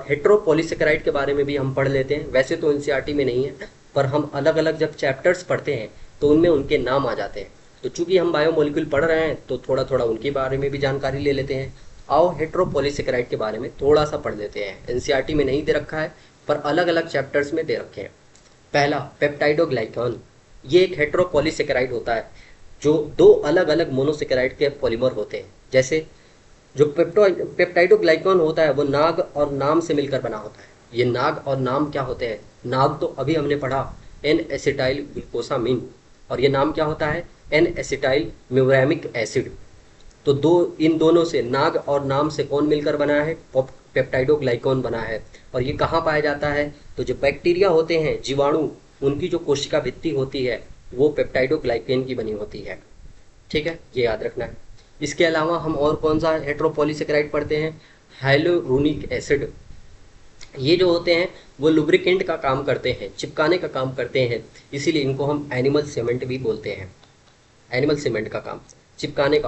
हेट्रोपॉलीसेकेराइड के बारे में भी हम पढ़ लेते हैं। वैसे तो एनसीईआरटी में नहीं है, पर हम अलग अलग जब चैप्टर्स पढ़ते हैं तो उनमें उनके नाम आ जाते हैं। तो चूंकि हम बायोमोलिक्यूल पढ़ रहे हैं तो थोड़ा थोड़ा उनके बारे में भी जानकारी ले लेते हैं। आओ हेट्रोपॉलीसेकेराइड के बारे में थोड़ा सा पढ़ लेते हैं। एनसीईआरटी में नहीं दे रखा है, पर अलग अलग चैप्टर्स में दे रखे हैं। पहला, पेप्टाइडोग्लाइकॉन। ये एक हेट्रोपॉलीसेकेराइड होता है जो दो अलग अलग मोनोसेकेराइड के पॉलीमर होते हैं। जैसे जो पेप्टाइडोग्लाइकॉन होता है वो नाग और नाम से मिलकर बना होता है। ये नाग और नाम क्या होते हैं? नाग तो अभी हमने पढ़ा, एन एसिटाइल ग्लूकोसामिन, और ये नाम क्या होता है? N acetyl muramic acid. तो इन दोनों से, नाग और नाम से कौन मिलकर बना है? पेप्टाइडोग्लाइकॉन बना है। और ये कहाँ पाया जाता है? तो जो बैक्टीरिया होते हैं, जीवाणु, उनकी जो कोशिका भित्ति होती है वो पेप्टाइडोग्लाइकन की बनी होती है। ठीक है, ये याद रखना है। इसके अलावा हम और कौन सा हेट्रोपॉलीसेकेराइड पढ़ते हैं? Hyaluronic acid. ये जो होते हैं वो लुब्रिकेंट का काम करते हैं, चिपकाने का काम करते हैं, इसीलिए इनको हम एनिमल सीमेंट भी बोलते हैं। एनिमल सीमेंट का काम चिपकाने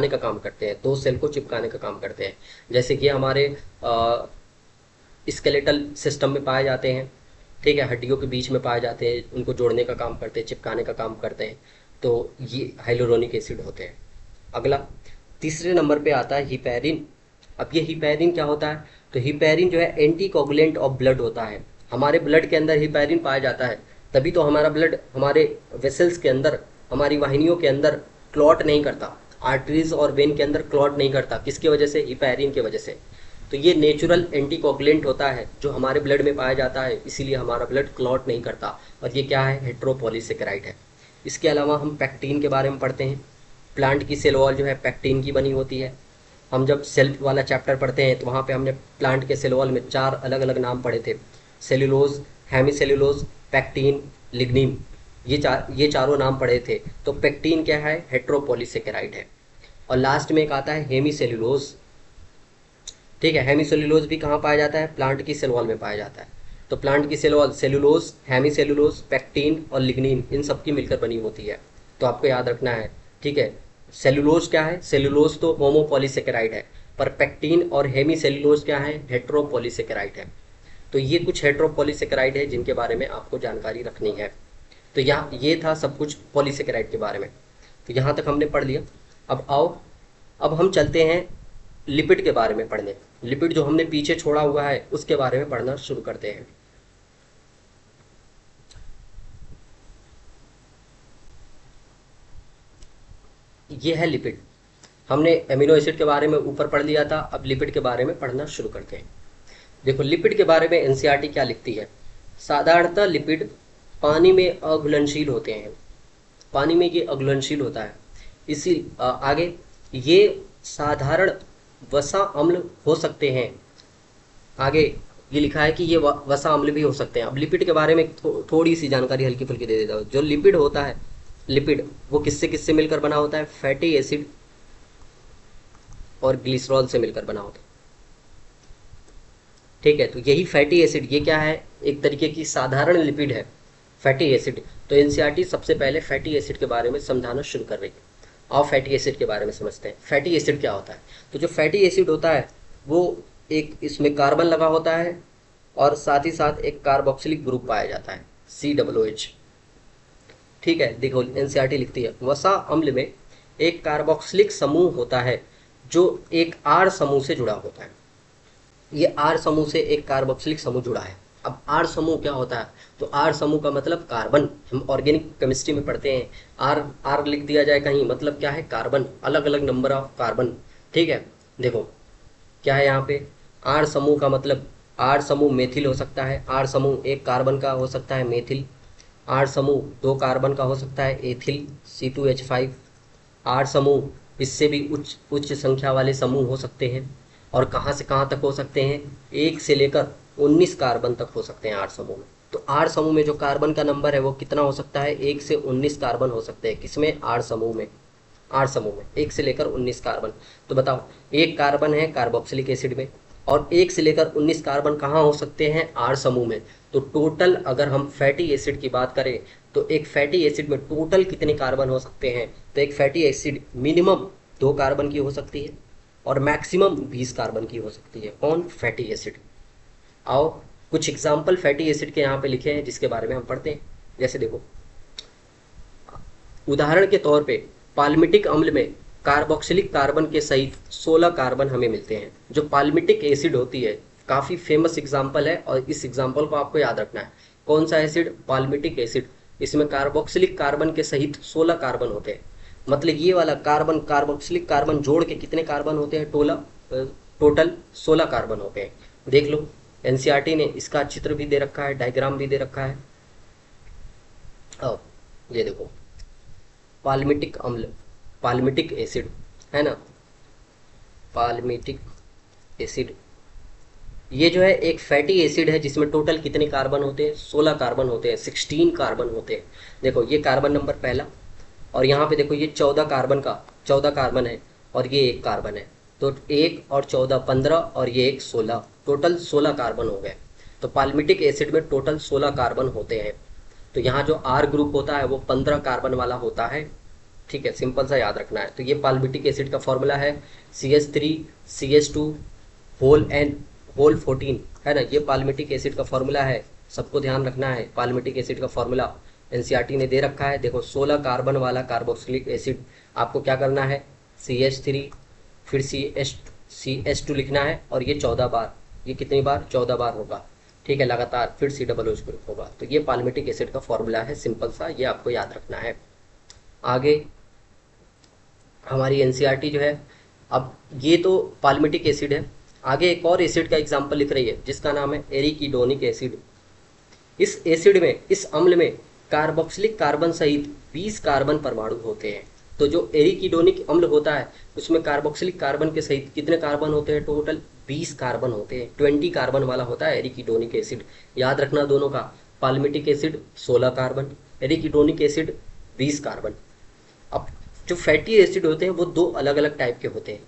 का काम करते हैं, दो सेल को चिपकाने का काम करते हैं। जैसे कि हमारे स्केलेटल सिस्टम में पाए जाते हैं। ठीक है, हड्डियों के बीच में पाए जाते हैं, उनको जोड़ने का काम करते हैं, चिपकाने का काम करते हैं। तो ये हाइलोरोनिक एसिड होते हैं। अगला, तीसरे नंबर पे आता है हिपैरिन। अब ये हिपैरिन क्या होता है? तो हिपैरिन जो है एंटी कोगुलेंट ऑफ ब्लड होता है। हमारे ब्लड के अंदर हिपैरिन पाया जाता है, तभी तो हमारा ब्लड हमारे वेसल्स के अंदर, हमारी वाहिनियों के अंदर क्लॉट नहीं करता, आर्टरीज और वेन के अंदर क्लॉट नहीं करता। किसकी वजह से? हिपैरिन की वजह से। तो ये नेचुरल एंटीकोगुलेंट होता है जो हमारे ब्लड में पाया जाता है, इसीलिए हमारा ब्लड क्लॉट नहीं करता। और ये क्या है? हेट्रोपॉलीसेकेराइड है। इसके अलावा हम पैक्टीन के बारे में पढ़ते हैं। प्लांट की सेल वॉल जो है पैक्टीन की बनी होती है। हम जब सेल वाला चैप्टर पढ़ते हैं तो वहाँ पे हमने प्लांट के सेल वॉल में 4 अलग अलग नाम पढ़े थे: सेल्यूलोज, हेमीसेल्यूलोज, पैक्टीन, लिग्निन। ये चारों नाम पढ़े थे। तो पैक्टीन क्या है? हेट्रोपॉलीसेकेराइड है। और लास्ट में एक आता है हेमीसेल्यूलोज। ठीक है, हेमीसेल्यूलोज भी कहाँ पाया जाता है? प्लांट की सेल वॉल में पाया जाता है। तो प्लांट की cell wall cellulose, hemicellulose, pectin और लिग्निन, इन सब की मिलकर बनी होती है। तो आपको याद रखना है। ठीक है, सेल्यूलोज क्या है? सेल्यूलोज तो होमोपॉलीसेकेराइड है, पर पैक्टीन और हेमीसेल्यूलोज क्या है? हेट्रोपॉलीसेकेराइड है। तो ये कुछ हेट्रोपॉलीसेकेराइड है जिनके बारे में आपको जानकारी रखनी है। तो यहाँ ये था सब कुछ पॉलीसेकेराइड के बारे में। तो यहाँ तक हमने पढ़ लिया। अब आओ अब हम चलते हैं लिपिड के बारे में पढ़ने। लिपिड जो हमने पीछे छोड़ा हुआ है उसके बारे में पढ़ना शुरू करते हैं। ये है लिपिड। हमने एमिनो एसिड के बारे में ऊपर पढ़ लिया था, अब लिपिड के बारे में पढ़ना शुरू करते हैं। देखो लिपिड के बारे में एनसीईआरटी क्या लिखती है। साधारणतः लिपिड पानी में अघुलनशील होते हैं, पानी में ये अघुलनशील होता है। इसी आगे ये साधारण वसा अम्ल हो सकते हैं। आगे ये लिखा है कि ये वसा अम्ल भी हो सकते हैं। अब लिपिड के बारे में थोड़ी सी जानकारी हल्की फुल्की दे देता हूँ। जो लिपिड होता है, लिपिड वो किससे किससे मिलकर बना होता है, फैटी एसिड और ग्लिसरॉल से मिलकर बना होता है। ठीक है, तो यही फैटी एसिड, ये क्या है, एक तरीके की साधारण लिपिड है फैटी एसिड। तो एनसीईआरटी सबसे पहले फैटी एसिड के बारे में समझाना शुरू कर रही है। आओ फैटी एसिड के बारे में समझते हैं। फैटी एसिड क्या होता है। तो जो फैटी एसिड होता है वो एक, इसमें कार्बन लगा होता है और साथ ही साथ एक कार्बोक्सिलिक ग्रुप पाया जाता है, COOH। ठीक है, देखो एनसीईआरटी लिखती है वसा अम्ल में एक कार्बोक्सिलिक समूह होता है जो एक आर समूह से जुड़ा होता है। ये आर समूह से एक कार्बोक्सिलिक समूह जुड़ा है। अब आर समूह क्या होता है, तो आर समूह का मतलब कार्बन। हम ऑर्गेनिक केमिस्ट्री में पढ़ते हैं, आर आर लिख दिया जाए कहीं, मतलब क्या है, कार्बन, अलग अलग नंबर ऑफ कार्बन। ठीक है, देखो क्या है यहाँ पे, आर समूह का मतलब आर समूह मेथिल हो सकता है, आर समूह एक कार्बन का हो सकता है मेथिल, आर समूह दो कार्बन का हो सकता है एथिल C2H5, आर समूह इससे भी उच्च उच्च संख्या वाले समूह हो सकते हैं। और कहाँ से कहाँ तक हो सकते हैं, 1 से लेकर 19 कार्बन तक हो सकते हैं आर समूह में। तो आर समूह में जो कार्बन का नंबर है वो कितना हो सकता है, 1 से 19 कार्बन हो सकते हैं। किसमें, आर समूह में। आर समूह में 1 से लेकर 19 कार्बन। तो बताओ, एक कार्बन है कार्बोक्सिलिक एसिड में और 1 से लेकर 19 कार्बन कहाँ हो सकते हैं, आर समूह में। तो टोटल अगर हम फैटी एसिड की बात करें तो एक फैटी एसिड में टोटल कितने कार्बन हो सकते हैं, तो एक फैटी एसिड मिनिमम 2 कार्बन की हो सकती है और मैक्सिमम 20 कार्बन की हो सकती है। कौन, फैटी एसिड। आओ कुछ एग्जाम्पल फैटी एसिड के यहाँ पे लिखे हैं जिसके बारे में हम पढ़ते हैं। जैसे देखो, उदाहरण के तौर पे पाल्मिटिक अम्ल में कार्बोक्सिलिक कार्बन के सहित 16 कार्बन हमें मिलते हैं। जो पाल्मिटिक एसिड होती है, काफ़ी फेमस एग्जाम्पल है और इस एग्जाम्पल को आपको याद रखना है। कौन सा एसिड, पाल्मिटिक एसिड। इसमें कार्बोक्सिलिक कार्बन के सहित 16 कार्बन होते हैं। मतलब ये वाला कार्बन, कार्बोक्सिलिक कार्बन जोड़ के कितने कार्बन होते हैं, टोटल 16 कार्बन होते हैं। देख लो, एनसीईआरटी ने इसका चित्र भी दे रखा है, डायग्राम भी दे रखा है। अब ये देखो, पाल्मिटिक अम्ल, पाल्मिटिक एसिड है ना, पाल्मिटिक एसिड ये जो है एक फैटी एसिड है जिसमें टोटल कितने कार्बन होते हैं, 16 कार्बन होते हैं, 16 कार्बन होते हैं। देखो ये कार्बन नंबर पहला और यहाँ पे देखो ये 14 कार्बन है और ये एक कार्बन है। तो 1 और 14 15 और ये एक 16, टोटल 16 कार्बन हो गए। तो पाल्मिटिक एसिड में टोटल 16 कार्बन होते हैं। तो यहाँ जो आर ग्रुप होता है वो 15 कार्बन वाला होता है। ठीक है, सिंपल सा याद रखना है। तो ये पाल्मिटिक एसिड का फॉर्मूला है CH3CH2 होल N होल 14 है ना। ये पाल्मिटिक एसिड का फॉर्मूला है, सबको ध्यान रखना है। पाल्मिटिक एसिड का फॉर्मूला एनसीईआरटी ने दे रखा है। देखो 16 कार्बन वाला कार्बोक्सिलिक एसिड, आपको क्या करना है, CH3 फिर CH2 लिखना है और ये 14 बार, ये कितनी बार, 14 बार होगा। ठीक है, लगातार फिर COOH ग्रुप होगा। तो ये पाल्मिटिक एसिड का फॉर्मूला है, सिंपल सा, ये आपको याद रखना है। आगे हमारी एनसीईआरटी जो है, अब ये तो पाल्मिटिक एसिड है। आगे एक और एसिड का एग्जाम्पल लिख रही है जिसका नाम है एरिकीडोनिक एसिड। इस एसिड में, इस अम्ल में कार्बोक्सिलिक कार्बन सहित 20 कार्बन परमाणु होते हैं। तो जो एरिकीडोनिक अम्ल होता है उसमें कार्बोक्सिलिक कार्बन के सहित कितने कार्बन होते हैं, टोटल 20 कार्बन होते हैं। 20 कार्बन वाला होता है एरिकीडोनिक एसिड। याद रखना दोनों का, palmitic acid 16 carbon, arachidonic acid 20 carbon. अब जो फैटी एसिड होते हैं वो दो अलग अलग टाइप के होते हैं।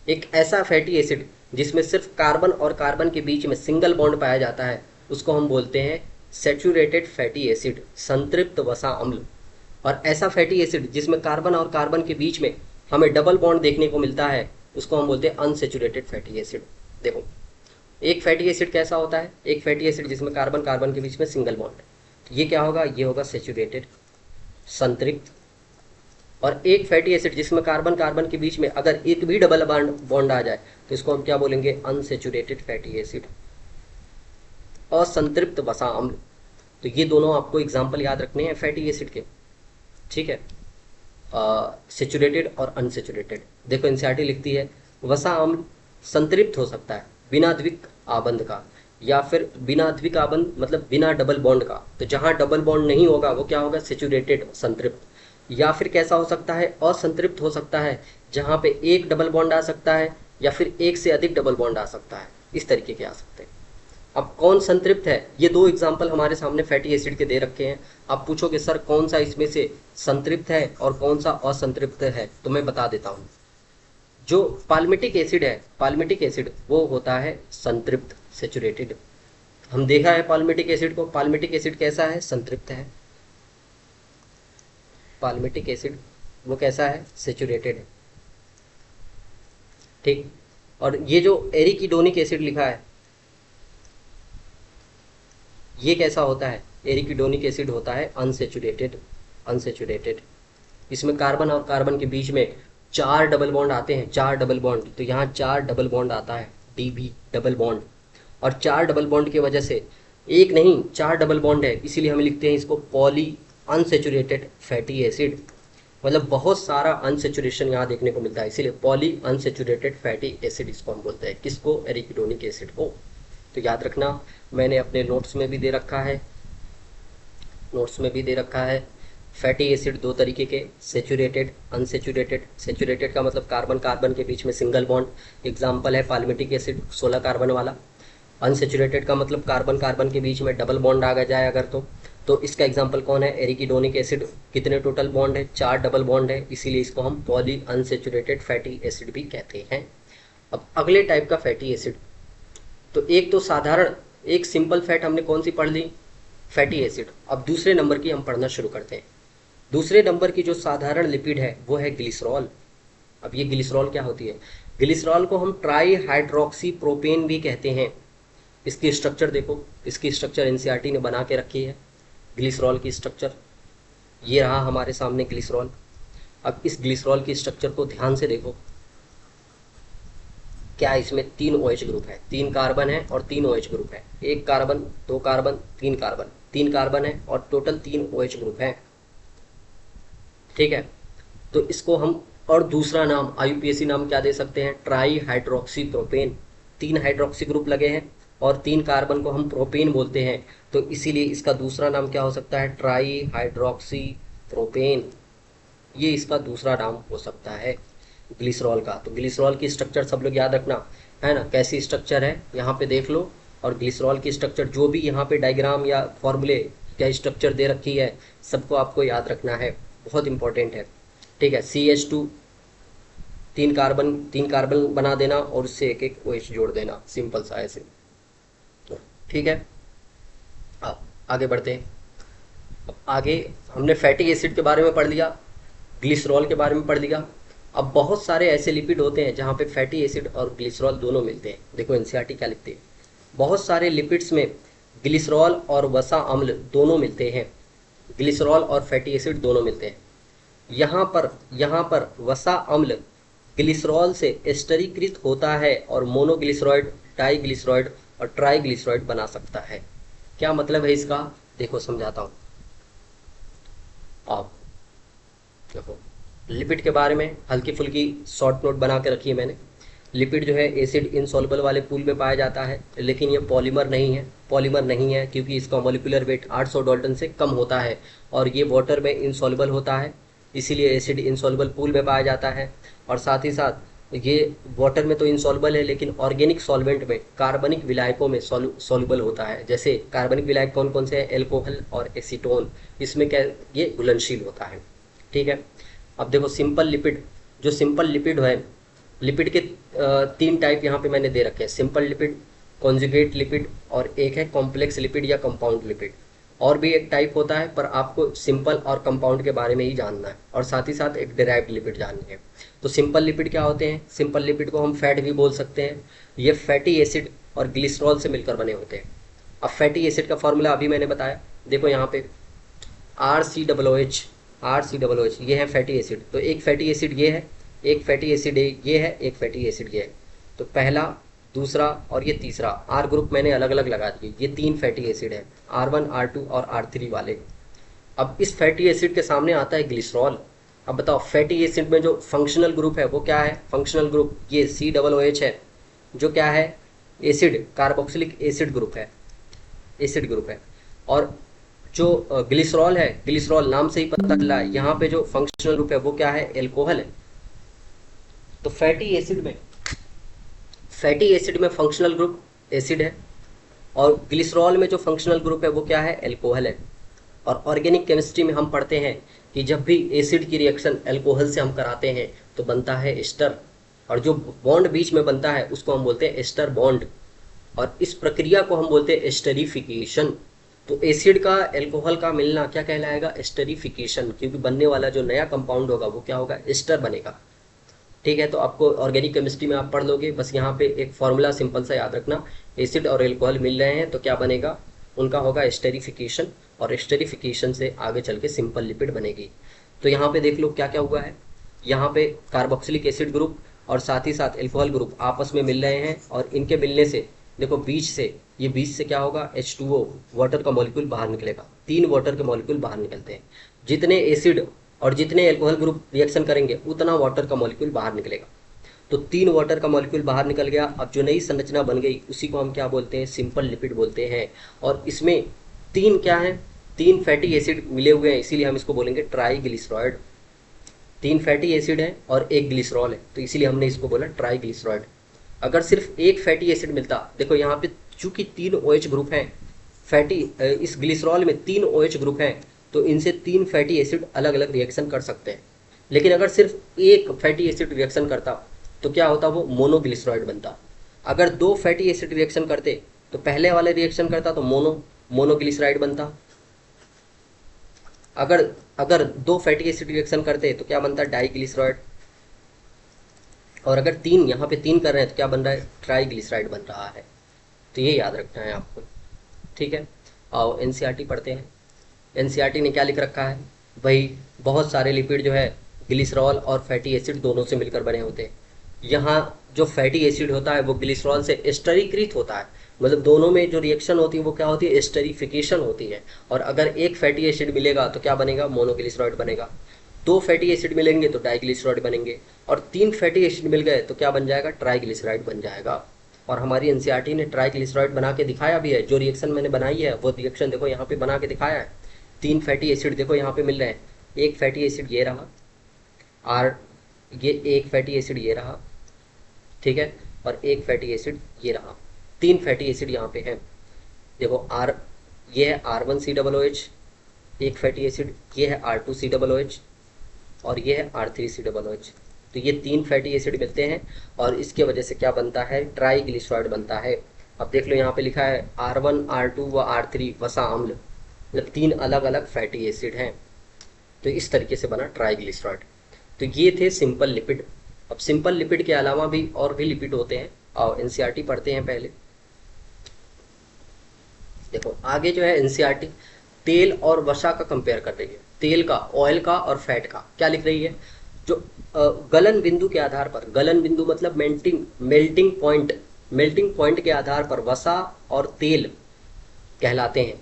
एक ऐसा फैटी एसिड जिसमें सिर्फ कार्बन और कार्बन के बीच में सिंगल बॉन्ड पाया जाता है, उसको हम बोलते हैं सैचुरेटेड फैटी एसिड, संतृप्त वसा अम्ल। और ऐसा फैटी एसिड जिसमें कार्बन और कार्बन के बीच में हमें डबल बॉन्ड देखने को मिलता है, उसको हम बोलते हैं अनसैचुरेटेड फैटी एसिड। देखो एक फैटी एसिड कैसा होता है, एक फैटी एसिड जिसमें कार्बन कार्बन के बीच में सिंगल बॉन्ड, ये क्या होगा, ये होगा सैचुरेटेड, संतृप्त और एक फैटी एसिड जिसमें कार्बन कार्बन के बीच में अगर एक भी डबल बॉन्ड आ जाए तो इसको हम क्या बोलेंगे, अनसेचुरेटेड फैटी एसिड, असंतृप्त वसा अम्ल। तो ये दोनों आपको एग्जाम्पल याद रखने हैं फैटी एसिड के, ठीक है। सेचुरेटेड और अनसेचुरेटेड। देखो एनसीईआरटी लिखती है वसा अम्ल संतृप्त हो सकता है बिना द्विक आबंध का, या फिर बिना द्विक आबंध मतलब बिना डबल बॉन्ड का। तो जहां डबल बॉन्ड नहीं होगा वो क्या होगा, सेचुरेटेड, संतृप्त। या फिर कैसा हो सकता है, असंतृप्त हो सकता है, जहां पे एक डबल बॉन्ड आ सकता है या फिर एक से अधिक डबल बॉन्ड आ सकता है, इस तरीके के आ सकते हैं। अब कौन संतृप्त है, ये दो एग्जाम्पल हमारे सामने फैटी एसिड के दे रखे हैं। आप पूछोगे सर कौन सा इसमें से संतृप्त है और कौन सा असंतृप्त है, तो मैं बता देता हूँ। जो पाल्मिटिक एसिड है, पाल्मिटिक एसिड वो होता है संतृप्त, सेचुरेटेड। हम देखा है पाल्मिटिक एसिड को, पाल्मिटिक एसिड कैसा है, संतृप्त है। पाल्मिटिक एसिड वो कैसा है, सेचुरेटेड है, ठीक। और ये जो एरिकिडोनिक एसिड लिखा है ये कैसा होता है, एरिकिडोनिक एसिड होता है अनसेचुरेटेड, अनसेचुरेटेड। इसमें कार्बन और कार्बन के बीच में 4 डबल बॉन्ड आते हैं, 4 डबल बॉन्ड। तो यहाँ 4 डबल बॉन्ड आता है, डीबी डबल बॉन्ड। और 4 डबल बॉन्ड की वजह से एक नहीं 4 डबल बॉन्ड है, इसीलिए हम लिखते हैं इसको पॉली अनसेचुरेटेड फैटी एसिड। मतलब बहुत सारा अनसेचुरेशन यहाँ देखने को मिलता है, इसीलिए पॉली अनसेचुरेटेड फैटी एसिड इसको हम बोलते हैं। किसको, एरिकिडोनिक एसिड को। तो याद रखना, मैंने अपने नोट्स में भी दे रखा है, नोट्स में भी दे रखा है। फैटी एसिड दो तरीके के, सेचुरेटेड, अनसेचुरेटेड। सेचुरेटेड का मतलब कार्बन कार्बन के बीच में सिंगल बॉन्ड, एग्जाम्पल है पाल्मिटिक एसिड 16 कार्बन वाला। अनसेचुरेटेड का मतलब कार्बन कार्बन के बीच में डबल बॉन्ड आ जाए अगर तो इसका एग्जाम्पल कौन है, एरिकिडोनिक एसिड। कितने टोटल बॉन्ड है, 4 डबल बॉन्ड है, इसीलिए इसको हम पॉली अनसेचुरेटेड फैटी एसिड भी कहते हैं। अब अगले टाइप का फैटी एसिड, तो एक तो साधारण, एक सिंपल फैट हमने कौन सी पढ़ ली, फैटी एसिड। अब दूसरे नंबर की हम पढ़ना शुरू करते हैं। दूसरे नंबर की जो साधारण लिपिड है वो है ग्लिसरॉल। अब ये ग्लिसरॉल क्या होती है, ग्लिसरॉल को हम ट्राई हाइड्रोक्सी प्रोपेन भी कहते हैं। इसकी स्ट्रक्चर देखो, इसकी स्ट्रक्चर एनसीईआरटी ने बना के रखी है। ग्लिसरॉल की स्ट्रक्चर ये रहा हमारे सामने ग्लिसरॉल। अब इस ग्लिसरॉल की स्ट्रक्चर को ध्यान से देखो, क्या इसमें 3 OH ग्रुप है, 3 कार्बन है और 3 OH ग्रुप है। 1 कार्बन, 2 कार्बन, 3 कार्बन, 3 कार्बन है और टोटल 3 OH ग्रुप है, ठीक है। तो इसको हम और दूसरा नाम आईयूपीएसी नाम क्या दे सकते हैं, try hydroxy propane. 3 hydroxy group लगे हैं और 3 कार्बन को हम प्रोपेन बोलते हैं, तो इसीलिए इसका दूसरा नाम क्या हो सकता है, ट्राई हाइड्रोक्सी प्रोपेन। ये इसका दूसरा नाम हो सकता है ग्लिसरॉल का। तो ग्लिसरॉल की स्ट्रक्चर सब लोग याद रखना है ना, कैसी स्ट्रक्चर है यहाँ पे देख लो। और ग्लिसरॉल की स्ट्रक्चर जो भी यहाँ पे डायग्राम या फॉर्मूले क्या स्ट्रक्चर दे रखी है सबको आपको याद रखना है, बहुत इंपॉर्टेंट है, ठीक है। CH2 तीन कार्बन बना देना और उससे एक एक OH जोड़ देना, सिंपल सा ऐसे, ठीक है। अब आगे बढ़ते हैं। अब आगे हमने फैटी एसिड के बारे में पढ़ लिया, ग्लिसरॉल के बारे में पढ़ लिया। अब बहुत सारे ऐसे लिपिड होते हैं जहाँ पे फैटी एसिड और ग्लिसरॉल दोनों मिलते हैं। देखो एनसीईआरटी क्या लिखती है, बहुत सारे लिपिड्स में ग्लिसरॉल और वसा अम्ल दोनों मिलते हैं, ग्लिसरॉल और फैटी एसिड दोनों मिलते हैं। यहाँ पर वसा अम्ल ग्लिसरॉल से एस्टरीकृत होता है और मोनोग्लिसरॉइड, डाईग्लिसरॉइड और ट्राईग्लिसरॉइड बना सकता है। क्या मतलब है इसका, देखो समझाता हूँ। आप देखो लिपिड के बारे में हल्की फुल्की शॉर्ट नोट बना के रखी है मैंने। लिपिड जो है एसिड इनसॉल्युबल वाले पूल में पाया जाता है, लेकिन ये पॉलीमर नहीं है। पॉलीमर नहीं है क्योंकि इसका मॉलिक्यूलर वेट 800 डाल्टन से कम होता है और ये वाटर में इनसॉल्युबल होता है, इसीलिए एसिड इनसॉल्युबल पूल में पाया जाता है। और साथ ही साथ ये वाटर में तो इनसॉल्युबल है, लेकिन ऑर्गेनिक सॉल्वेंट में, कार्बनिक विलायकों में सॉल्युबल होता है। जैसे कार्बनिक विलायक कौन कौन से हैं, एल्कोहल और एसीटोन, इसमें क्या ये घुलनशील होता है, ठीक है। अब देखो सिंपल लिपिड, जो सिंपल लिपिड है, लिपिड के 3 टाइप यहाँ पे मैंने दे रखे हैं, सिंपल लिपिड, कॉन्जुगेट लिपिड और एक है कॉम्प्लेक्स लिपिड या कंपाउंड लिपिड। और भी एक टाइप होता है पर आपको सिंपल और कंपाउंड के बारे में ही जानना है, और साथ ही साथ एक डिराइव्ड लिपिड जाननी है। तो सिंपल लिपिड क्या होते हैं, सिंपल लिपिड को हम फैट भी बोल सकते हैं। ये फैटी एसिड और ग्लिसरॉल से मिलकर बने होते हैं। अब फैटी एसिड का फॉर्मूला अभी मैंने बताया, देखो यहाँ पे RCOOH, RCOOH, ये है फैटी एसिड। तो एक फैटी एसिड ये है, एक फैटी एसिड ये है, एक फैटी एसिड ये है। तो पहला, दूसरा और ये तीसरा आर ग्रुप मैंने अलग अलग लगा दिए। ये 3 फैटी एसिड है, R1 R2 और R3 वाले। अब इस फैटी एसिड के सामने आता है ग्लिसरॉल। अब बताओ फैटी एसिड में जो फंक्शनल ग्रुप है वो क्या है? फंक्शनल ग्रुप ये COOH है, जो क्या है? एसिड, कार्बोक्सिलिक एसिड ग्रुप है, एसिड ग्रुप है। और जो ग्लिसरॉल है, ग्लिसरॉल नाम से ही पता चला है, यहाँ पे जो फंक्शनल ग्रुप है वो क्या है? एल्कोहल है। तो फैटी एसिड में फंक्शनल ग्रुप एसिड है, और ग्लिसरॉल में जो फंक्शनल ग्रुप है वो क्या है? एल्कोहल है। और ऑर्गेनिक केमिस्ट्री में हम पढ़ते हैं कि जब भी एसिड की रिएक्शन एल्कोहल से हम कराते हैं तो बनता है एस्टर, और जो बॉन्ड बीच में बनता है उसको हम बोलते हैं एस्टर बॉन्ड, और इस प्रक्रिया को हम बोलते हैं एस्टरीफिकेशन। तो एसिड का एल्कोहल का मिलना क्या कहलाएगा? एस्टरीफिकेशन, क्योंकि बनने वाला जो नया कंपाउंड होगा वो क्या होगा? एस्टर बनेगा। ठीक है, तो आपको ऑर्गेनिक केमिस्ट्री में आप पढ़ लोगे, बस यहाँ पे एक फॉर्मूला सिंपल सा याद रखना, एसिड और एल्कोहल मिल रहे हैं तो क्या बनेगा? उनका होगा एस्टरीफिकेशन, और एस्टरीफिकेशन से आगे चल के सिंपल लिपिड बनेगी। तो यहाँ पे देख लो क्या क्या हुआ है। यहाँ पे कार्बोक्सिलिक एसिड ग्रुप और साथ ही साथ एल्कोहल ग्रुप आपस में मिल रहे हैं, और इनके मिलने से देखो बीच से क्या होगा? H2O, वाटर का मॉलिक्यूल बाहर निकलेगा। 3 वाटर के मॉलिक्यूल बाहर निकलते हैं। जितने एसिड और जितने एल्कोहल ग्रुप रिएक्शन करेंगे उतना वाटर का मॉलिक्यूल बाहर निकलेगा। तो 3 वाटर का मॉलिक्यूल बाहर निकल गया। अब जो नई संरचना बन गई उसी को हम क्या बोलते हैं? सिंपल लिपिड बोलते हैं। और इसमें 3 क्या है? 3 फैटी एसिड मिले हुए हैं, इसीलिए हम इसको बोलेंगे ट्राईग्लिसराइड। 3 फैटी एसिड है और एक ग्लिसरॉल है, तो इसीलिए हमने इसको बोला ट्राईग्लिसराइड। अगर सिर्फ एक फैटी एसिड मिलता, देखो यहाँ पे चूंकि 3 OH ग्रुप हैं, फैटी इस ग्लिसरॉल में 3 OH ग्रुप हैं, तो इनसे 3 फैटी एसिड अलग अलग रिएक्शन कर सकते हैं। लेकिन अगर सिर्फ एक फैटी एसिड रिएक्शन करता तो क्या होता? वो मोनोग्लिसराइड बनता। अगर 2 फैटी एसिड रिएक्शन करते तो पहले वाले रिएक्शन करता तो मोनोग्लिसराइड बनता। अगर अगर 2 फैटी एसिड रिएक्शन करते तो क्या बनता? डाईग्लिसराइड। और अगर 3 यहाँ पे 3 कर रहे हैं तो क्या बन रहा है? ट्राईग्लिसराइड बन रहा है। तो ये याद रखना है आपको। ठीक है, आओ एनसीईआरटी पढ़ते हैं। एनसीईआरटी ने क्या लिख रखा है भाई? बहुत सारे लिपिड जो है ग्लिसरॉल और फैटी एसिड दोनों से मिलकर बने होते हैं। यहाँ जो फैटी एसिड होता है वो ग्लिसरॉल से एस्टरीकृत होता है, मतलब दोनों में जो रिएक्शन होती है वो क्या होती है? एस्टरीफिकेशन होती है। और अगर एक फैटी एसिड मिलेगा तो क्या बनेगा? मोनोग्लिसराइड बनेगा। 2 फैटी एसिड मिलेंगे तो डाईग्लिसराइड बनेंगे, और 3 फैटी एसिड मिल गए तो क्या बन जाएगा? ट्राईग्लिसराइड बन जाएगा। और हमारी एनसीईआरटी ने ट्राईग्लिसराइड बना के दिखाया भी है। जो रिएक्शन मैंने बनाई है वो रिएक्शन देखो यहाँ पे बना के दिखाया है। 3 फैटी एसिड देखो यहाँ पे मिल रहे हैं। एक फैटी एसिड ये रहा, आर ये एक फैटी एसिड ये रहा, ठीक है, और एक फैटी एसिड ये रहा। 3 फैटी एसिड यहाँ पे हैं। देखो आर, ये है R1COOH, एक फैटी एसिड, ये है R2COOH, और ये है R3COOH। तो ये 3 फैटी एसिड मिलते हैं और इसके वजह से क्या बनता है? ट्राईग्लिसराइड बनता है। अब देख लो यहाँ पे लिखा है R1 R2 व R3 वसा अम्ल, मतलब 3 अलग अलग फैटी एसिड हैं। तो इस तरीके से बना ट्राईग्लिसराइड। तो ये थे सिंपल लिपिड। अब सिंपल लिपिड के अलावा भी और भी लिपिड होते हैं, और एनसीईआरटी पढ़ते हैं पहले। देखो आगे जो है एनसीईआरटी तेल और वसा का कंपेयर कर रही है। तेल का, ऑयल का और फैट का। क्या लिख रही है? जो गलन बिंदु के आधार पर, गलन बिंदु मतलब मेल्टिंग पॉइंट के आधार पर वसा और तेल कहलाते हैं।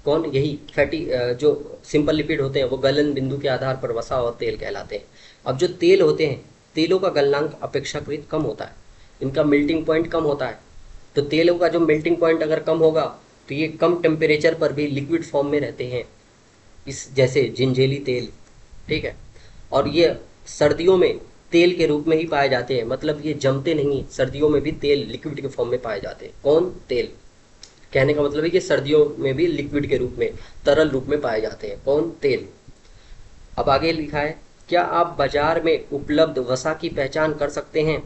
कौन? यही फैटी जो सिंपल लिपिड होते हैं वो गलन बिंदु के आधार पर वसा और तेल कहलाते हैं। अब जो तेल होते हैं, तेलों का गलनांक अपेक्षाकृत कम होता है, इनका मेल्टिंग पॉइंट कम होता है। तो तेलों का जो मेल्टिंग पॉइंट अगर कम होगा तो ये कम टेम्परेचर पर भी लिक्विड फॉर्म में रहते हैं, इस जैसे जिंजेली तेल। ठीक है, और ये सर्दियों में तेल के रूप में ही पाए जाते हैं, मतलब ये जमते नहीं, सर्दियों में भी तेल लिक्विड के फॉर्म में पाए जाते हैं। कौन? तेल। कहने का मतलब है कि सर्दियों में भी लिक्विड के रूप में, तरल रूप में पाए जाते हैं। कौन? तेल। अब आगे लिखा है, क्या आप बाजार में उपलब्ध वसा की पहचान कर सकते हैं?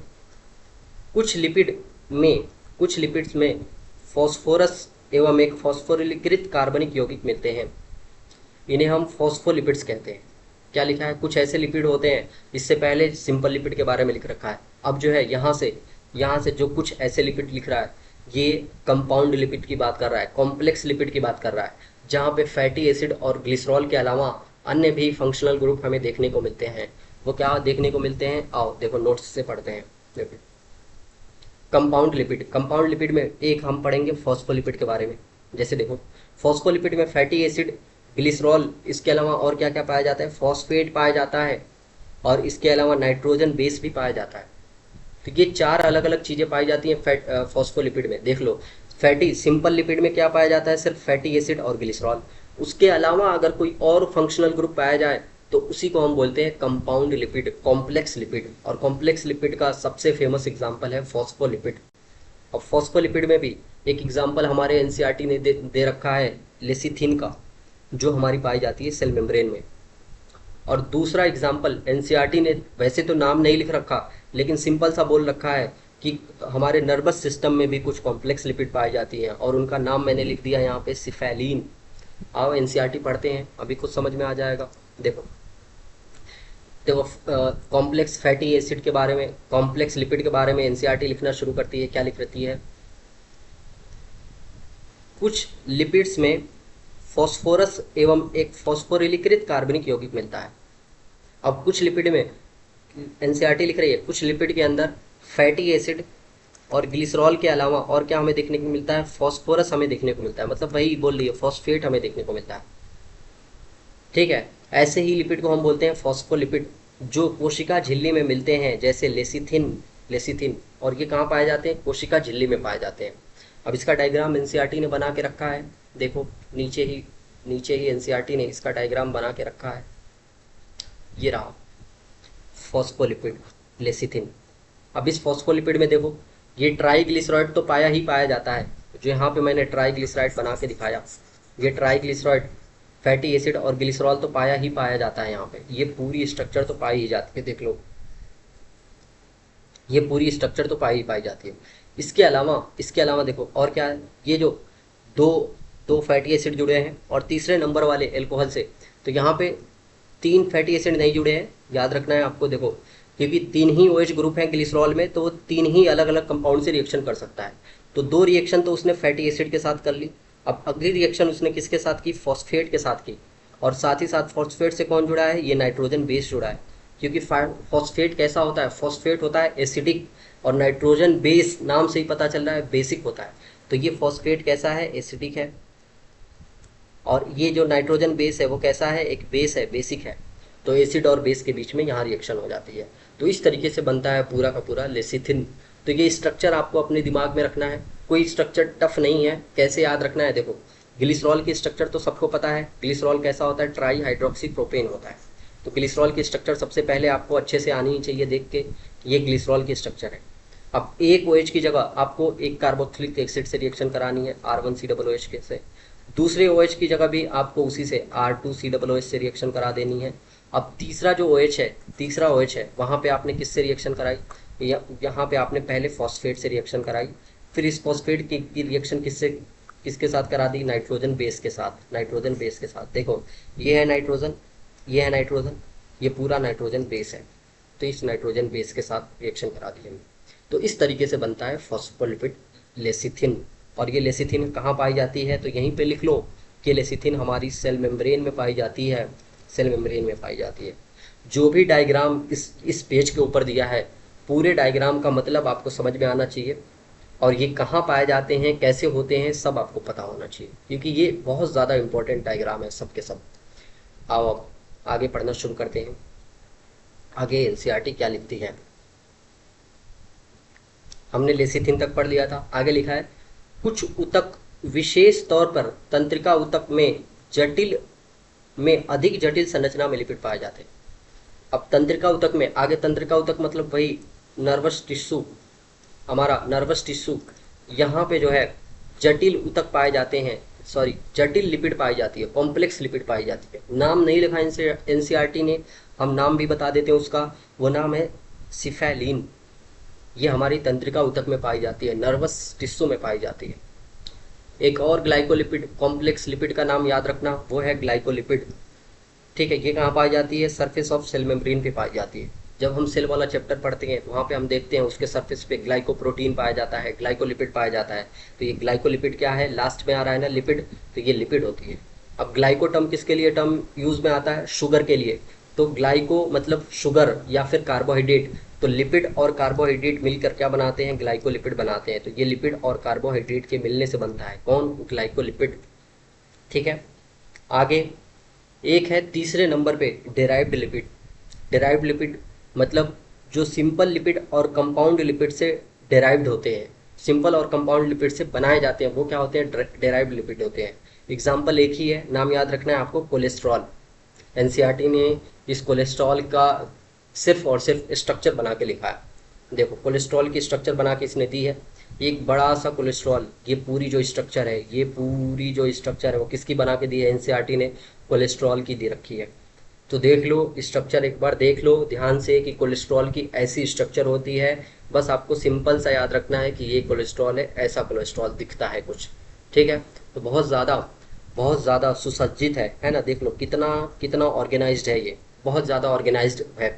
कुछ लिपिड्स में फॉस्फोरस एवं एक फॉस्फोरिलीकृत कार्बनिक यौगिक मिलते हैं, इन्हें हम फॉस्फोलिपिड्स कहते हैं। क्या लिखा है? कुछ ऐसे लिपिड होते हैं, इससे पहले सिंपल लिपिड के बारे में लिख रखा है। अब जो है यहाँ से जो कुछ ऐसे लिपिड लिख रहा है, ये कंपाउंड लिपिड की बात कर रहा है, कॉम्प्लेक्स लिपिड की बात कर रहा है, जहाँ पे फैटी एसिड और ग्लिसरॉल के अलावा अन्य भी फंक्शनल ग्रुप हमें देखने को मिलते हैं। वो क्या देखने को मिलते हैं, आओ देखो नोट्स से पढ़ते हैं। देखो कंपाउंड लिपिड, कंपाउंड लिपिड में एक हम पढ़ेंगे फॉस्फोलिपिड के बारे में। जैसे देखो फॉस्फोलिपिड में फैटी एसिड, ग्लिसरॉल, इसके अलावा और क्या क्या पाया जाता है, फॉस्फेट पाया जाता है, और इसके अलावा नाइट्रोजन बेस भी पाया जाता है। तो ये चार अलग अलग चीज़ें पाई जाती हैं फैट फॉस्फोलिपिड में। देख लो फैटी सिंपल लिपिड में क्या पाया जाता है, सिर्फ फैटी एसिड और ग्लिसरॉल। उसके अलावा अगर कोई और फंक्शनल ग्रुप पाया जाए तो उसी को हम बोलते हैं कंपाउंड लिपिड, कॉम्प्लेक्स लिपिड। और कॉम्प्लेक्स लिपिड का सबसे फेमस एग्जाम्पल है फॉस्फोलिपिड। और फॉस्फोलिपिड में भी एक एग्जाम्पल हमारे एनसीईआरटी ने दे रखा है लेसिथिन का, जो हमारी पाई जाती है सेल मेम्ब्रेन में। और दूसरा एग्जाम्पल एनसीईआरटी ने वैसे तो नाम नहीं लिख रखा, लेकिन सिंपल सा बोल रखा है कि हमारे नर्वस सिस्टम में भी कुछ कॉम्प्लेक्स लिपिड पाई जाती हैं, और उनका नाम मैंने लिख दिया यहाँ पे सिफेलिन। आओ एनसीईआरटी पढ़ते हैं, अभी कुछ समझ में आ जाएगा। देखो देखो कॉम्प्लेक्स फैटी एसिड के बारे में, कॉम्प्लेक्स लिपिड के बारे में एनसीईआरटी लिखना शुरू करती है। क्या लिख रही है, कुछ लिपिड्स में फॉस्फोरस एवं एक फॉस्फोरिलीकृत कार्बनिक यौगिक मिलता है। अब कुछ लिपिड में एनसीईआरटी लिख रही है कुछ लिपिड के अंदर फैटी एसिड और ग्लिसरॉल के अलावा और क्या हमें देखने को मिलता है, फॉस्फोरस हमें देखने को मिलता है। मतलब वही बोल रही है, फॉस्फेट हमें देखने को मिलता है। ठीक है, ऐसे ही लिपिड को हम बोलते हैं फॉस्फोलिपिड, जो कोशिका झिल्ली में मिलते हैं, जैसे लेसिथिन। लेसिथिन और ये कहाँ पाए जाते हैं, कोशिका झिल्ली में पाए जाते हैं। अब इसका डायग्राम एनसीईआरटी ने बना के रखा है। देखो नीचे ही एनसीईआरटी ने इसका डायग्राम बना के रखा है। ये रहा फॉस्फोलिपिड लेसिथिन। अब इस फॉस्फोलिपिड में देखो ये ट्राईग्लिसराइड तो पाया ही पाया जाता है, जो यहाँ पे मैंने ट्राईग्लिसराइड बना के दिखाया। ये ट्राईग्लिसराइड, फैटी एसिड और ग्लिसरॉल तो पाया ही पाया जाता है यहाँ पे। ये पूरी स्ट्रक्चर तो पाई ही जाती है, देख लो ये पूरी स्ट्रक्चर तो पाई ही पाई जाती है। इसके अलावा देखो और क्या है, ये जो दो दो फैटी एसिड जुड़े हैं और तीसरे नंबर वाले एल्कोहल से, तो यहाँ पे तीन फैटी एसिड नहीं जुड़े हैं, याद रखना है आपको। देखो क्योंकि तीन ही OH ग्रुप हैं ग्लिसरॉल में, तो वो तीन ही अलग अलग कंपाउंड से रिएक्शन कर सकता है। तो दो रिएक्शन तो उसने फैटी एसिड के साथ कर ली। अब अगली रिएक्शन उसने किसके साथ की, फॉस्फेट के साथ की। और साथ ही साथ फॉस्फेट से कौन जुड़ा है, ये नाइट्रोजन बेस जुड़ा है। क्योंकि फॉस्फेट कैसा होता है, फॉस्फेट होता है एसिडिक, और नाइट्रोजन बेस नाम से ही पता चल रहा है बेसिक होता है। तो ये फॉस्फेट कैसा है, एसिडिक है। और ये जो नाइट्रोजन बेस है वो कैसा है, एक बेस है, बेसिक है। तो एसिड और बेस के बीच में यहाँ रिएक्शन हो जाती है। तो इस तरीके से बनता है पूरा का पूरा लेसिथिन। तो ये स्ट्रक्चर आपको अपने दिमाग में रखना है, कोई स्ट्रक्चर टफ नहीं है। कैसे याद रखना है, देखो ग्लिसरॉल की स्ट्रक्चर तो सबको पता है। ग्लिसरॉल कैसा होता है, ट्राई हाइड्रोक्सी प्रोपेन होता है। तो ग्लिसरॉल की स्ट्रक्चर सबसे पहले आपको अच्छे से आनी ही चाहिए देख के। ये ग्लिसरॉल की स्ट्रक्चर है। अब एक OH की जगह आपको एक कार्बोक्सिलिक एसिड से रिएक्शन करानी है, R1COOH के से। दूसरे OH की जगह भी आपको उसी से R2COOH से रिएक्शन करा देनी है। अब तीसरा जो OH है, तीसरा OH है, वहाँ पे आपने किससे रिएक्शन कराई, यहाँ पे आपने पहले फॉस्फेट से रिएक्शन कराई। फिर इस फॉस्फेट की रिएक्शन किसके साथ करा दी, नाइट्रोजन बेस के साथ। नाइट्रोजन बेस के साथ देखो ये है नाइट्रोजन, ये है नाइट्रोजन, ये पूरा नाइट्रोजन बेस है। तो इस नाइट्रोजन बेस के साथ रिएक्शन करा दी हमने। तो इस तरीके से बनता है फॉस्फोलिपिड लेसिथिन। और ये लेसिथिन कहाँ पाई जाती है, तो यहीं पे लिख लो कि लेसिथिन हमारी सेल मेम्ब्रेन में पाई जाती है। सेल मेम्ब्रेन में पाई जाती है। जो भी डायग्राम इस पेज के ऊपर दिया है, पूरे डायग्राम का मतलब आपको समझ में आना चाहिए, और ये कहाँ पाए जाते हैं, कैसे होते हैं, सब आपको पता होना चाहिए, क्योंकि ये बहुत ज़्यादा इंपॉर्टेंट डायग्राम है सब के सब। आओ अब आगे पढ़ना शुरू करते हैं। आगे एनसीईआरटी क्या लिखती है, हमने लेसिथिन तक पढ़ लिया था। आगे लिखा है कुछ ऊतक, विशेष तौर पर तंत्रिका ऊतक में अधिक जटिल संरचना में लिपिड पाए जाते हैं। अब तंत्रिका ऊतक में, आगे तंत्रिका ऊतक मतलब वही नर्वस टिश्यू, हमारा नर्वस टिश्यू, यहाँ पे जो है जटिल ऊतक पाए जाते हैं, सॉरी जटिल लिपिड पाई जाती है, कॉम्प्लेक्स लिपिड पाई जाती है। नाम नहीं लिखा एनसीईआरटी ने, हम नाम भी बता देते हैं उसका, वो नाम है सिफेलिन। ये हमारी तंत्रिका ऊतक में पाई जाती है, नर्वस टिश्यू में पाई जाती है। एक और ग्लाइकोलिपिड, कॉम्प्लेक्स लिपिड का नाम याद रखना, वो है ग्लाइकोलिपिड। ठीक है, ये कहाँ पाई जाती है, सरफेस ऑफ सेल मेम्ब्रेन पे पाई जाती है। जब हम सेल वाला चैप्टर पढ़ते हैं तो वहाँ पे हम देखते हैं उसके सरफेस पे ग्लाइकोप्रोटीन पाया जाता है, ग्लाइकोलिपिड पाया जाता है। तो ये ग्लाइकोलिपिड क्या है, लास्ट में आ रहा है ना लिपिड, तो ये लिपिड होती है। अब ग्लाइको टर्म किसके लिए टर्म यूज में आता है? शुगर के लिए। तो ग्लाइको मतलब शुगर या फिर कार्बोहाइड्रेट। तो लिपिड और कार्बोहाइड्रेट मिलकर क्या बनाते हैं? ग्लाइकोलिपिड बनाते हैं। तो ये लिपिड और कार्बोहाइड्रेट के मिलने से बनता है कौन? ग्लाइकोलिपिड। ठीक है, आगे एक है तीसरे नंबर पे डेराइव्ड लिपिड। डेराइव्ड लिपिड मतलब जो सिंपल लिपिड और कंपाउंड लिपिड से डेराइव्ड होते हैं, सिंपल और कंपाउंड लिपिड से बनाए जाते हैं, वो क्या होते हैं? डेराइव्ड लिपिड होते हैं। एग्जाम्पल एक ही है, नाम याद रखना है आपको, कोलेस्ट्रॉल। एनसीईआरटी ने इस कोलेस्ट्रॉल का सिर्फ और सिर्फ स्ट्रक्चर बना के लिखा है। देखो कोलेस्ट्रॉल की स्ट्रक्चर बना के इसने दी है, एक बड़ा सा कोलेस्ट्रॉल, ये पूरी जो स्ट्रक्चर है, ये पूरी जो स्ट्रक्चर है वो किसकी बना के दी है? एनसीईआरटी ने कोलेस्ट्रॉल की दे रखी है। तो देख लो स्ट्रक्चर, एक बार देख लो ध्यान से कि कोलेस्ट्रॉल की ऐसी स्ट्रक्चर होती है। बस आपको सिंपल सा याद रखना है कि ये कोलेस्ट्रॉल है, ऐसा कोलेस्ट्रॉल दिखता है कुछ। ठीक है, तो बहुत ज़्यादा सुसज्जित है ना? देख लो कितना कितना ऑर्गेनाइज्ड है, ये बहुत ज़्यादा ऑर्गेनाइज्ड है।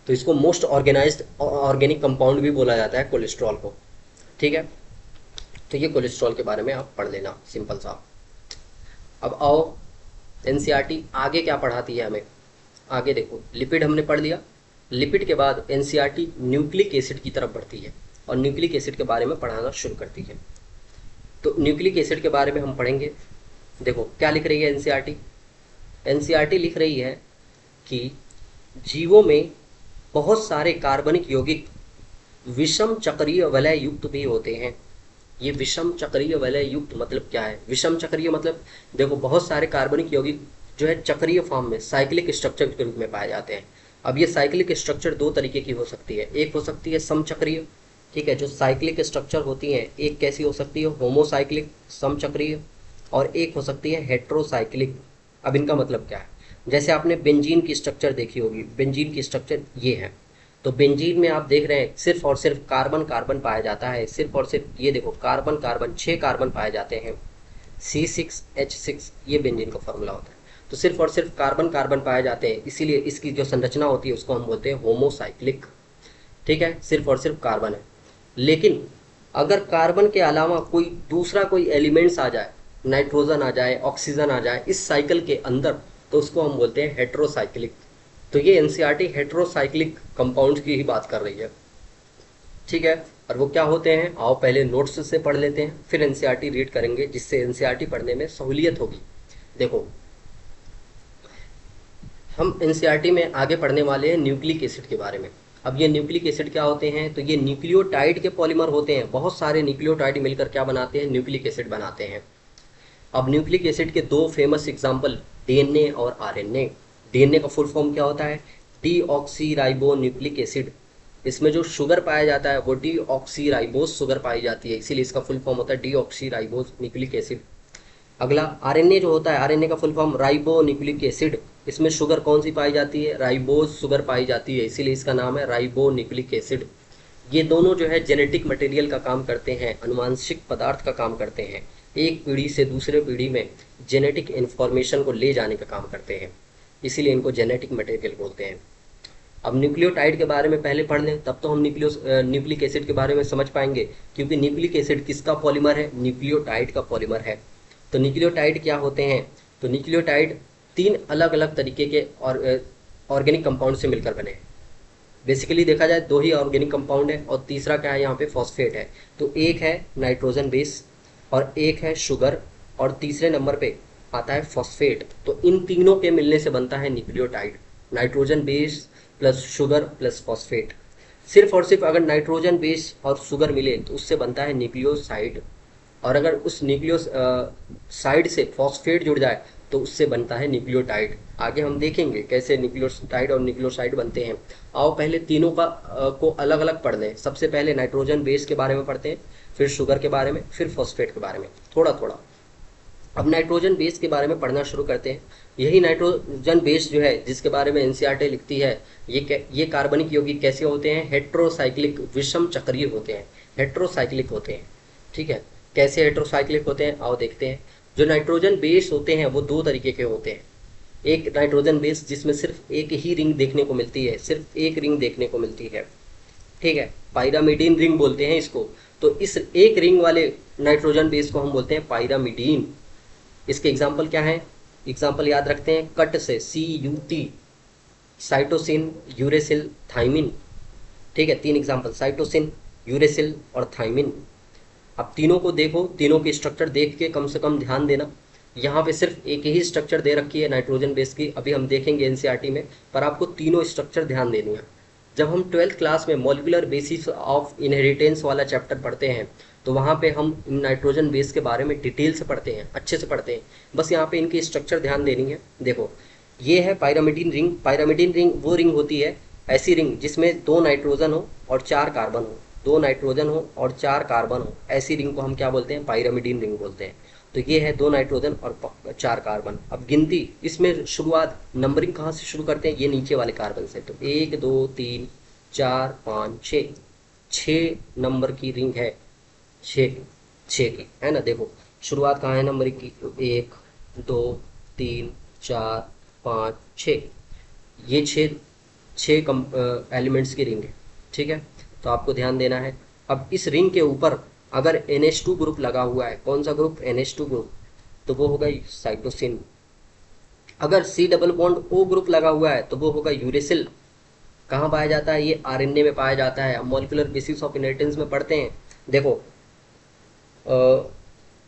तो इसको मोस्ट ऑर्गेनाइज्ड ऑर्गेनिक कंपाउंड भी बोला जाता है कोलेस्ट्रॉल को। ठीक है, तो ये कोलेस्ट्रॉल के बारे में आप पढ़ लेना, सिंपल सा। अब आओ एनसीईआरटी आगे क्या पढ़ाती है हमें। आगे देखो, लिपिड हमने पढ़ लिया। लिपिड के बाद एनसीईआरटी न्यूक्लिक एसिड की तरफ बढ़ती है और न्यूक्लिक एसिड के बारे में पढ़ाना शुरू करती है। तो न्यूक्लिक एसिड के बारे में हम पढ़ेंगे। देखो क्या लिख रही है एनसीईआरटी। एनसीईआरटी लिख रही है कि जीवों में बहुत सारे कार्बनिक यौगिक विषम चक्रीय वलय युक्त भी होते हैं। ये विषम चक्रीय वलय युक्त मतलब क्या है? विषम चक्रीय मतलब देखो बहुत सारे कार्बनिक यौगिक जो है चक्रीय फॉर्म में साइक्लिक स्ट्रक्चर के रूप में पाए जाते हैं। अब ये साइक्लिक स्ट्रक्चर दो तरीके की हो सकती है। एक हो सकती है समचक्रीय, ठीक है, जो साइक्लिक स्ट्रक्चर होती है, एक कैसी हो सकती है? होमोसाइक्लिक समचक्रीय, और एक हो सकती है हेट्रोसाइक्लिक। अब इनका मतलब क्या है? जैसे आपने बेंजीन की स्ट्रक्चर देखी होगी, बेंजीन की स्ट्रक्चर ये है। तो बेंजीन में आप देख रहे हैं सिर्फ और सिर्फ कार्बन कार्बन पाया जाता है, सिर्फ और सिर्फ ये देखो कार्बन कार्बन 6 कार्बन पाए जाते हैं, C6H6, ये बेंजीन का फॉर्मूला होता है। तो सिर्फ और सिर्फ कार्बन कार्बन पाए जाते हैं, इसीलिए इसकी जो संरचना होती है उसको हम बोलते हैं होमोसाइक्लिक। ठीक है, सिर्फ और सिर्फ कार्बन है। लेकिन अगर कार्बन के अलावा कोई दूसरा कोई एलिमेंट्स आ जाए, नाइट्रोजन आ जाए, ऑक्सीजन आ जाए इस साइकिल के अंदर, तो उसको हम बोलते हैं हेट्रोसाइक्लिक। तो ये एनसीईआरटी हेट्रोसाइक्लिक कंपाउंड्स की ही बात कर रही है। ठीक है, और वो क्या होते हैं आओ पहले नोट्स से पढ़ लेते हैं, फिर एनसीईआरटी रीड करेंगे, जिससे एनसीईआरटी पढ़ने में सहूलियत होगी। देखो हम एनसीईआरटी में आगे पढ़ने वाले हैं न्यूक्लिक एसिड के बारे में। अब ये न्यूक्लिक एसिड क्या होते हैं? तो ये न्यूक्लियोटाइड के पॉलीमर होते हैं। बहुत सारे न्यूक्लियोटाइड मिलकर क्या बनाते हैं? न्यूक्लिक एसिड बनाते हैं। अब न्यूक्लिक एसिड के दो फेमस एग्जाम्पल डीएनए और आरएनए। डीएनए का फुल फॉर्म क्या होता है? Deoxyribo nucleic acid. इसमें जो शुगर पाया जाता है वो डीऑक्सीराइबोज शुगर पाई जाती है, इसीलिए इसका फुल फॉर्म होता है डीऑक्सीराइबोज न्यूक्लिक एसिड। अगला आरएनए जो होता है, आरएनए का full form ribo nucleic acid. इसमें शुगर कौन सी पाई जाती है? राइबोज शुगर पाई जाती है, इसीलिए इसका नाम है राइबो न्यूक्लिक एसिड। ये दोनों जो है जेनेटिक मटेरियल का काम करते हैं, अनुवांशिक पदार्थ का काम करते हैं, एक पीढ़ी से दूसरे पीढ़ी में जेनेटिक इन्फॉर्मेशन को ले जाने का काम करते हैं, इसीलिए इनको जेनेटिक मटेरियल बोलते हैं। अब न्यूक्लियोटाइड के बारे में पहले पढ़ लें, तब तो हम न्यूक्लिक एसिड के बारे में समझ पाएंगे, क्योंकि न्यूक्लिक एसिड किसका पॉलीमर है? न्यूक्लियोटाइड का पॉलीमर है। तो न्यूक्लियोटाइड क्या होते हैं? तो न्यूक्लियोटाइड 3 अलग अलग तरीके के ऑर्गेनिक कंपाउंड से मिलकर बने हैं। बेसिकली देखा जाए 2 ही ऑर्गेनिक कंपाउंड है, और तीसरा क्या है यहाँ पे? फॉस्फेट है। तो एक है नाइट्रोजन बेस और एक है शुगर, और तीसरे नंबर पे आता है फॉस्फेट। तो इन तीनों के मिलने से बनता है nucleotide, nitrogen base plus sugar plus phosphate. सिर्फ और सिर्फ अगर नाइट्रोजन बेस और शुगर मिले तो उससे बनता है न्यूक्लियोसाइड, और अगर उस न्यूक्लियोसाइड से फॉस्फेट जुड़ जाए तो उससे बनता है न्यूक्लियोटाइड। आगे हम देखेंगे कैसे न्यूक्लियोटाइड और न्यूक्लियोसाइड बनते हैं। आओ पहले तीनों का को अलग अलग पढ़ लें। सबसे पहले नाइट्रोजन बेस के बारे में पढ़ते हैं, फिर शुगर के बारे में, फिर फॉस्फेट के बारे में थोड़ा थोड़ा। अब नाइट्रोजन बेस के बारे में पढ़ना शुरू करते हैं। यही नाइट्रोजन बेस जो है जिसके बारे में एनसीईआरटी लिखती है, ये कार्बनिक यौगिक कैसे होते हैं? हेट्रोसाइक्लिक, विषम चक्रीय होते हैं, हेट्रोसाइक्लिक होते हैं। ठीक है, कैसे हेट्रोसाइक्लिक होते हैं आओ देखते हैं। जो नाइट्रोजन बेस होते हैं वो 2 तरीके के होते हैं। एक नाइट्रोजन बेस जिसमें सिर्फ एक ही रिंग देखने को मिलती है, सिर्फ एक रिंग देखने को मिलती है, ठीक है, पायरामिडीन रिंग बोलते हैं इसको। तो इस एक रिंग वाले नाइट्रोजन बेस को हम बोलते हैं पायरामिडीन। इसके एग्जाम्पल क्या हैं? एग्जाम्पल याद रखते हैं कट से, CUT, साइटोसिन, यूरेसिल, थाइमिन। ठीक है, 3 एग्जाम्पल, साइटोसिन, यूरेसिल और थाइमिन। अब तीनों को देखो, तीनों की स्ट्रक्चर देख के कम से कम ध्यान देना। यहाँ पे सिर्फ एक ही स्ट्रक्चर दे रखी है नाइट्रोजन बेस की, अभी हम देखेंगे एनसीईआरटी में, पर आपको तीनों स्ट्रक्चर ध्यान देनी है। जब हम 12th क्लास में मॉलिक्यूलर बेसिस ऑफ इनहेरिटेंस वाला चैप्टर पढ़ते हैं, तो वहाँ पे हम इन नाइट्रोजन बेस के बारे में डिटेल से पढ़ते हैं, अच्छे से पढ़ते हैं। बस यहाँ पे इनकी स्ट्रक्चर ध्यान देनी है। देखो, ये है पायरामिडीन रिंग। पायरामिडीन रिंग वो रिंग होती है, ऐसी रिंग जिसमें 2 नाइट्रोजन हो और 4 कार्बन हो, 2 नाइट्रोजन हो और 4 कार्बन हो, ऐसी रिंग को हम क्या बोलते हैं? पायरामिडीन रिंग बोलते हैं। तो ये है 2 नाइट्रोजन और 4 कार्बन। अब गिनती, इसमें शुरुआत नंबरिंग कहाँ से शुरू करते हैं? ये नीचे वाले कार्बन से। तो 1 2 3 4 5 6, 6 नंबर की रिंग है, 6 6 की, है ना। देखो शुरुआत कहाँ है नंबरिंग की? 1 2 3 4 5 6, ये 6 कम एलिमेंट्स की रिंग है। ठीक है, तो आपको ध्यान देना है। अब इस रिंग के ऊपर अगर NH2 ग्रुप लगा हुआ है, कौन सा ग्रुप? NH2 ग्रुप, तो वो होगा साइटोसिन। अगर C double bond O group लगा हुआ है तो वो होगा यूरेसिल। कहाँ पाया जाता है? ये RNA में पाया जाता है। हम मॉलिक्यूलर बेसिस ऑफ इनहेरिटेंस में पढ़ते हैं। देखो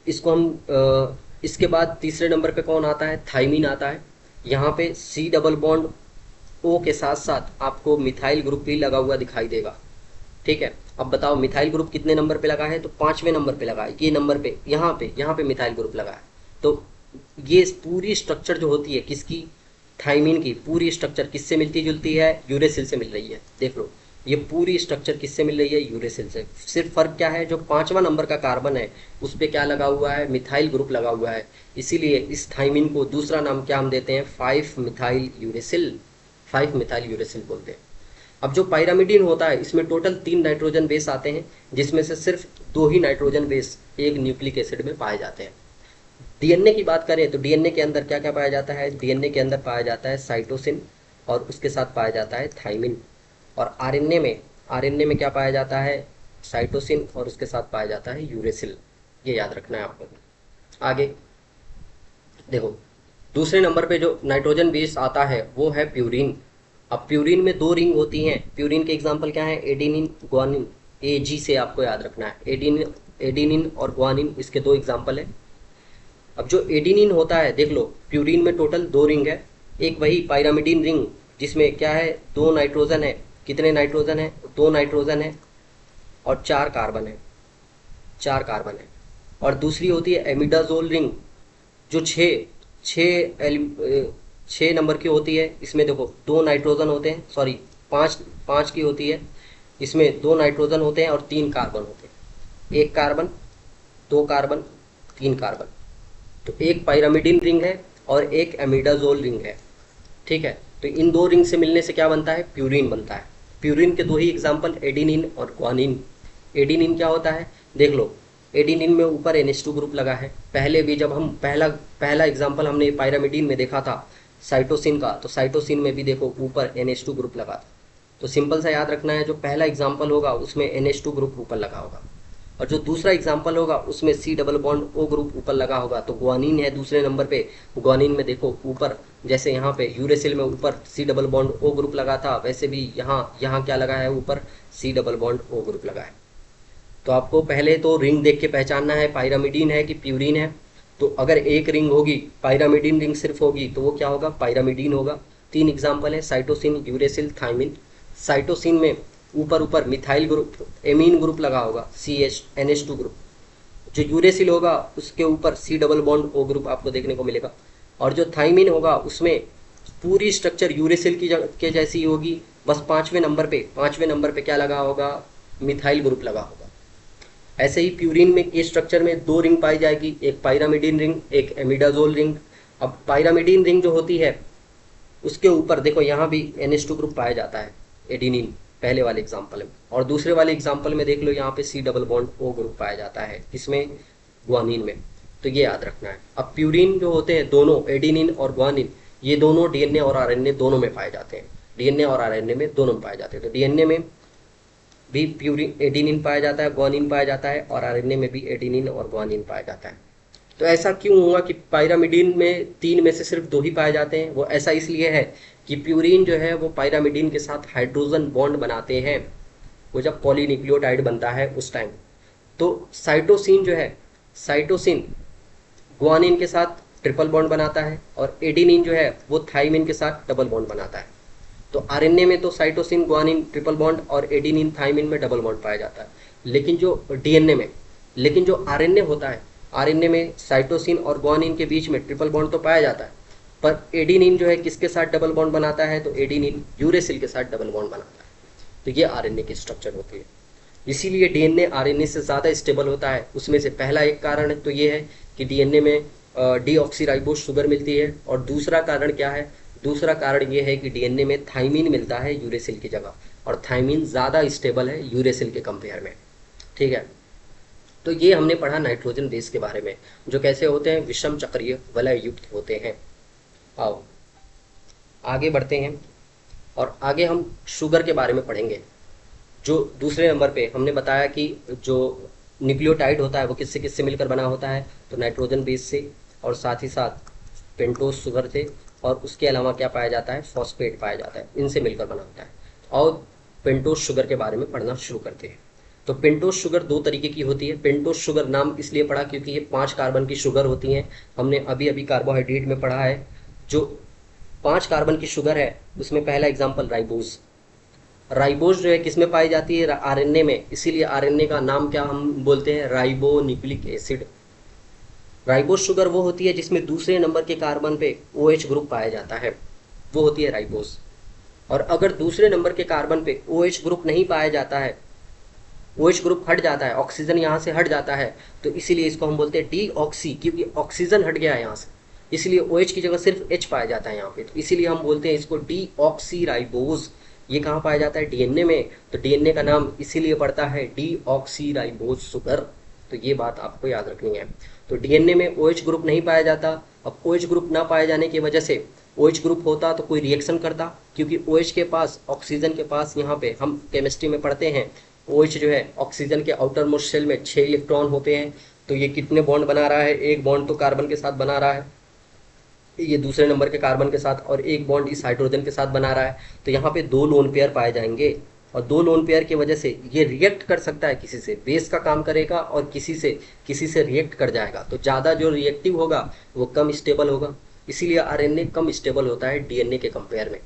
इसको हम इसके बाद तीसरे नंबर पे कौन आता है? थाइमिन आता है। यहाँ पे C डबल बॉन्ड O के साथ साथ आपको मिथाइल ग्रुप भी लगा हुआ दिखाई देगा। ठीक है, अब बताओ मिथाइल ग्रुप कितने नंबर पे लगा है? तो 5वें नंबर पे लगा है। ये नंबर पे, यहाँ पे मिथाइल ग्रुप लगा है। तो ये पूरी स्ट्रक्चर जो होती है किसकी? थाइमिन की पूरी स्ट्रक्चर किससे मिलती जुलती है? यूरेसिल से मिल रही है। देख लो, ये पूरी स्ट्रक्चर किससे मिल रही है? यूरेसिल से। सिर्फ फर्क क्या है? जो 5वां नंबर का कार्बन है उस पर क्या लगा हुआ है? मिथाइल ग्रुप लगा हुआ है। इसीलिए इस थाइमिन को दूसरा नाम क्या हम देते हैं? 5 मिथाइल यूरेसिल, 5 मिथाइल यूरेसिल बोलते हैं। अब जो पायरामिडीन होता है इसमें टोटल 3 नाइट्रोजन बेस आते हैं, जिसमें से सिर्फ 2 ही नाइट्रोजन बेस एक न्यूक्लिक एसिड में पाए जाते हैं। डीएनए की बात करें तो डीएनए के अंदर क्या क्या पाया जाता है? डीएनए के अंदर पाया जाता है साइटोसिन और उसके साथ पाया जाता है थाइमिन। और आरएनए में क्या पाया जाता है? साइटोसिन और उसके साथ पाया जाता है यूरेसिल। ये याद रखना है आपको। आगे देखो, दूसरे नंबर पे जो नाइट्रोजन बेस आता है वो है प्यूरिन। अब प्यूरिन में 2 रिंग होती हैं। प्यूरिन के एग्जांपल क्या है? Adenine, guanine. AG से आपको याद रखना है। एडिनिन और ग्वानिन, इसके 2 एग्जांपल है। अब जो एडिनिन होता है, देख लो प्यूरिन में टोटल 2 रिंग है। एक वही पायरामिडीन रिंग जिसमें क्या है? 2 नाइट्रोजन है। कितने नाइट्रोजन है? 2 नाइट्रोजन है और 4 कार्बन है, 4 कार्बन है। और दूसरी होती है एमिडाजोल रिंग, जो 6 नंबर की होती है। इसमें देखो 2 नाइट्रोजन होते हैं, सॉरी 5 की होती है। इसमें 2 नाइट्रोजन होते हैं और 3 कार्बन होते हैं। 1 कार्बन, 2 कार्बन, 3 कार्बन। तो एक पायरामिडीन रिंग है और एक एमिडाजोल रिंग है। ठीक है, तो इन 2 रिंग से मिलने से क्या बनता है? प्यूरिन बनता है। प्यूरिन के 2 ही एग्जाम्पल, एडिनिन और ग्वानिन। एडिनिन क्या होता है? देख लो, एडिनिन में ऊपर NH2 ग्रुप लगा है। पहले भी जब हम पहला एग्जाम्पल हमने पायरामिडीन में देखा था साइटोसिन का, तो साइटोसिन में भी देखो ऊपर NH2 ग्रुप लगा था। तो सिंपल सा याद रखना है, जो पहला एग्जाम्पल होगा उसमें NH2 ग्रुप ऊपर लगा होगा, और जो दूसरा एग्जाम्पल होगा उसमें C double bond O group ऊपर लगा होगा। तो ग्वानिन है दूसरे नंबर पे। ग्वानिन में देखो ऊपर, जैसे यहाँ पे यूरेसिल में ऊपर C double bond O group लगा था, वैसे भी यहाँ क्या लगा है? ऊपर C double bond O group लगा है। तो आपको पहले तो रिंग देख के पहचानना है पायरामिडीन है कि प्यूरिन है। तो अगर एक रिंग होगी, पायरामिडीन रिंग सिर्फ होगी, तो वो क्या होगा? पायरामिडीन होगा। 3 एग्जाम्पल है, साइटोसिन, यूरेसिल, थाइमिन। साइटोसिन में ऊपर मिथाइल ग्रुप, एमीन ग्रुप लगा होगा, NH2 ग्रुप। जो यूरेसिल होगा उसके ऊपर C double bond O group आपको देखने को मिलेगा। और जो थाइमिन होगा उसमें पूरी स्ट्रक्चर यूरेसिल के जैसी होगी, बस 5वें नंबर पे क्या लगा होगा? मिथाइल ग्रुप लगा होगा। ऐसे ही प्यूरिन में के स्ट्रक्चर में 2 रिंग पाई जाएगी, एक पायरामिडीन रिंग, एक एमिडाजोल रिंग। अब पायरामिडीन रिंग जो होती है उसके ऊपर देखो यहाँ भी NH2 ग्रुप पाया जाता है, एडिनिन पहले वाले एग्जाम्पल में। और दूसरे वाले एग्जाम्पल में देख लो यहाँ पे C double bond O group पाया जाता है, इसमें ग्वानिन में। तो ये याद रखना है। अब प्यूरिन जो होते हैं दोनों, एडिनिन और ग्वानिन, ये दोनों DNA और RNA दोनों में पाए जाते हैं। DNA और RNA में दोनों में पाए जाते हैं। तो DNA में भी प्यूरिन एडिनिन पाया जाता है, ग्वानिन पाया जाता है, और RNA में भी एडिनिन और ग्वानिन पाया जाता है। तो ऐसा क्यों हुआ कि पायरामिडीन में 3 में से सिर्फ 2 ही पाए जाते हैं? वो ऐसा इसलिए है कि प्यूरीन जो है वो पायरामिडीन के साथ हाइड्रोजन बॉन्ड बनाते हैं, वो जब पॉलीन्यूक्लियोटाइड बनता है उस टाइम। तो साइटोसिन जो है, साइटोसिन गुआनिन के साथ ट्रिपल बॉन्ड बनाता है, और एडिनिन जो है वो थाइमिन के साथ डबल बॉन्ड बनाता है। तो आरएनए में तो साइटोसिन गुआनिन ट्रिपल बॉन्ड और एडिनिन थाइमिन में डबल बॉन्ड पाया जाता है, लेकिन जो डीएनए में, लेकिन जो आरएनए होता है, आरएनए में साइटोसिन और गुआनिन के बीच में ट्रिपल बॉन्ड तो पाया जाता है, पर एडिनिन जो है किसके साथ डबल बॉन्ड बनाता है? तो एडिनिन यूरेसिल के साथ डबल बॉन्ड बनाता है। तो ये आरएनए की स्ट्रक्चर होती है। इसीलिए डीएनए आरएनए से ज़्यादा स्टेबल होता है। उसमें से पहला एक कारण तो ये है कि डीएनए में डीऑक्सीराइबोस शुगर मिलती है, और दूसरा कारण क्या है? दूसरा कारण ये है कि डीएनए में थाइमिन मिलता है यूरेसिल की जगह, और थाइमिन ज़्यादा स्टेबल है यूरेसिल के कंपेयर में। ठीक है, तो ये हमने पढ़ा नाइट्रोजन बेस के बारे में, जो कैसे होते हैं? विषम चक्रीय वलय युक्त होते हैं। आओ आगे बढ़ते हैं, और आगे हम शुगर के बारे में पढ़ेंगे। जो दूसरे नंबर पे हमने बताया कि जो न्यूक्लियोटाइड होता है वो किससे किससे मिलकर बना होता है? तो नाइट्रोजन बेस से, और साथ ही साथ पेंटोस शुगर से, और उसके अलावा क्या पाया जाता है? फॉस्फेट पाया जाता है, इनसे मिलकर बना होता है। और पेंटोस शुगर के बारे में पढ़ना शुरू करते हैं। तो पेंटोस शुगर 2 तरीके की होती है। पेंटोस शुगर नाम इसलिए पड़ा क्योंकि ये 5 कार्बन की शुगर होती हैं। हमने अभी अभी कार्बोहाइड्रेट में पढ़ा है, जो 5 कार्बन की शुगर है उसमें पहला एग्जाम्पल राइबोस। राइबोस जो है किस में पाई जाती है? आरएनए में। इसीलिए आरएनए का नाम क्या हम बोलते हैं? Ribo nucleic acid. Ribose sugar वो होती है जिसमें दूसरे नंबर के कार्बन पे OH ग्रुप पाया जाता है, वो होती है राइबोस। और अगर दूसरे नंबर के कार्बन पे OH ग्रुप नहीं पाया जाता है, OH ग्रुप हट जाता है, ऑक्सीजन यहाँ से हट जाता है, तो इसीलिए इसको हम बोलते हैं डी ऑक्सी, क्योंकि ऑक्सीजन हट गया है यहाँ से, इसलिए OH की जगह सिर्फ H पाया जाता है यहाँ पे, तो इसीलिए हम बोलते हैं इसको डी ऑक्सी राइबोस। ये कहाँ पाया जाता है? डीएनए में। तो डीएनए का नाम इसीलिए पड़ता है डी ऑक्सी राइबोस शुगर। तो ये बात आपको याद रखनी है। तो डीएनए में OH ग्रुप नहीं पाया जाता। अब OH ग्रुप ना पाए जाने की वजह से, OH ग्रुप होता तो कोई रिएक्शन करता, क्योंकि OH के पास, ऑक्सीजन के पास, यहाँ पे हम केमिस्ट्री में पढ़ते हैं, OH जो है ऑक्सीजन के आउटर मोस्ट शेल में 6 इलेक्ट्रॉन होते हैं। तो ये कितने बॉन्ड बना रहा है? एक बॉन्ड तो कार्बन के साथ बना रहा है, ये दूसरे नंबर के कार्बन के साथ, और एक बॉन्ड इस हाइड्रोजन के साथ बना रहा है। तो यहाँ पे 2 लोन पेयर पाए जाएंगे, और 2 लोन पेयर की वजह से ये रिएक्ट कर सकता है किसी से, बेस का काम करेगा, और किसी से रिएक्ट कर जाएगा। तो ज़्यादा जो रिएक्टिव होगा वो कम स्टेबल होगा, इसीलिए आरएनए कम स्टेबल होता है डीएनए के कंपेयर में।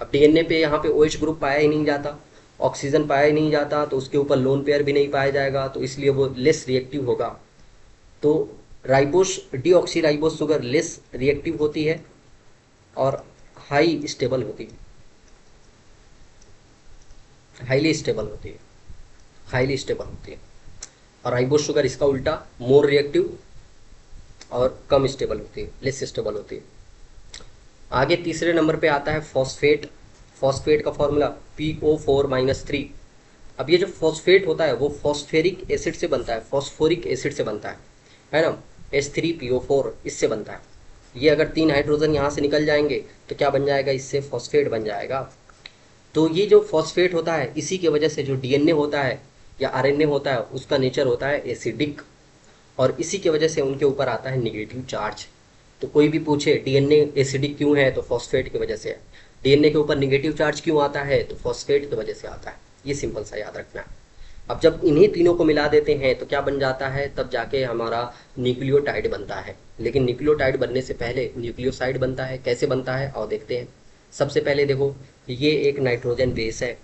अब डीएनए पे यहाँ पे OH ग्रुप पाया ही नहीं जाता, ऑक्सीजन पाया ही नहीं जाता, तो उसके ऊपर लोन पेयर भी नहीं पाया जाएगा, तो इसलिए वो लेस रिएक्टिव होगा। तो ribose, deoxy ribose sugar less reactive होती है और हाई स्टेबल होती है, हाईली स्टेबल होती है, हाईली स्टेबल होती है। और राइबोस शुगर इसका उल्टा, मोर रिएक्टिव और कम स्टेबल होती है, लेस स्टेबल होती है। आगे तीसरे नंबर पे आता है फॉस्फेट। फॉस्फेट का फॉर्मूला PO4-3। अब ये जो फॉस्फेट होता है वो फॉस्फेरिक एसिड से बनता है, फॉस्फोरिक एसिड से बनता है ना, H3PO4 इससे बनता है। ये अगर 3 हाइड्रोजन यहाँ से निकल जाएंगे तो क्या बन जाएगा? इससे फॉस्फेट बन जाएगा। तो ये जो फॉस्फेट होता है, इसी की वजह से जो डीएनए होता है या आरएनए होता है उसका नेचर होता है एसिडिक, और इसी की वजह से उनके ऊपर आता है निगेटिव चार्ज। तो कोई भी पूछे डीएनए एसिडिक क्यों है, तो फॉस्फेट की वजह से है। डीएनए के ऊपर निगेटिव चार्ज क्यों आता है, तो फॉस्फेट की वजह से आता है। ये सिंपल सा याद रखना है। अब जब इन्हीं तीनों को मिला देते हैं तो क्या बन जाता है? तब जाके हमारा न्यूक्लियोटाइड बनता है। लेकिन न्यूक्लियोटाइड बनने से पहले न्यूक्लियोसाइड बनता है। कैसे बनता है और देखते हैं। सबसे पहले देखो, ये एक नाइट्रोजन बेस है,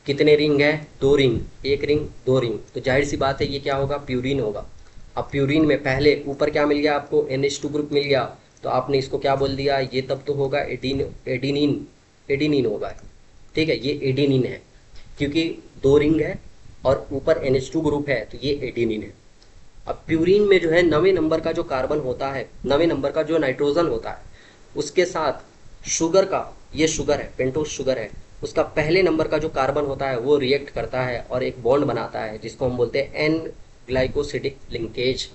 कितने रिंग है? 2 रिंग, 1 रिंग 2 रिंग, तो जाहिर सी बात है ये क्या होगा? प्यूरिन होगा। अब प्यूरिन में पहले ऊपर क्या मिल गया आपको? NH2 ग्रुप मिल गया, तो आपने इसको क्या बोल दिया? ये तब तो होगा एडिनिन, एडिनिन होगा। ठीक है, ये एडिनिन है क्योंकि 2 रिंग है और ऊपर NH2 ग्रुप है, तो ये एडिनिन है। अब प्यूरिन में जो है 9वें नंबर का जो कार्बन होता है, 9वें नंबर का जो नाइट्रोजन होता है, उसके साथ शुगर का, ये शुगर है, पेंटोस शुगर है, उसका पहले नंबर का जो कार्बन होता है वो रिएक्ट करता है और एक बॉन्ड बनाता है जिसको हम बोलते हैं N glycosidic linkage,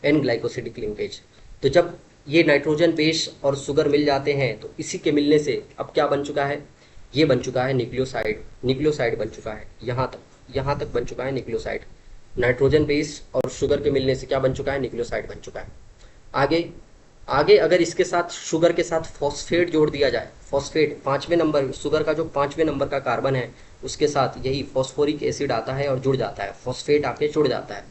N glycosidic linkage. तो जब ये नाइट्रोजन बेस और शुगर मिल जाते हैं तो इसी के मिलने से अब क्या बन चुका है? ये बन चुका है न्यूक्लियोसाइड, न्यूक्लियोसाइड बन चुका है। यहाँ तक बन चुका है न्यूक्लियोसाइड। नाइट्रोजन बेस और शुगर के मिलने से क्या बन चुका है? न्यूक्लियोसाइड बन चुका है। आगे आगे अगर इसके साथ शुगर के साथ फॉस्फेट जोड़ दिया जाए, फॉस्फेट पाँचवें नंबर, शुगर का जो पाँचवें नंबर का कार्बन है उसके साथ यही फॉस्फोरिक एसिड आता है और जुड़ जाता है, फॉस्फेट आके जुड़ जाता है।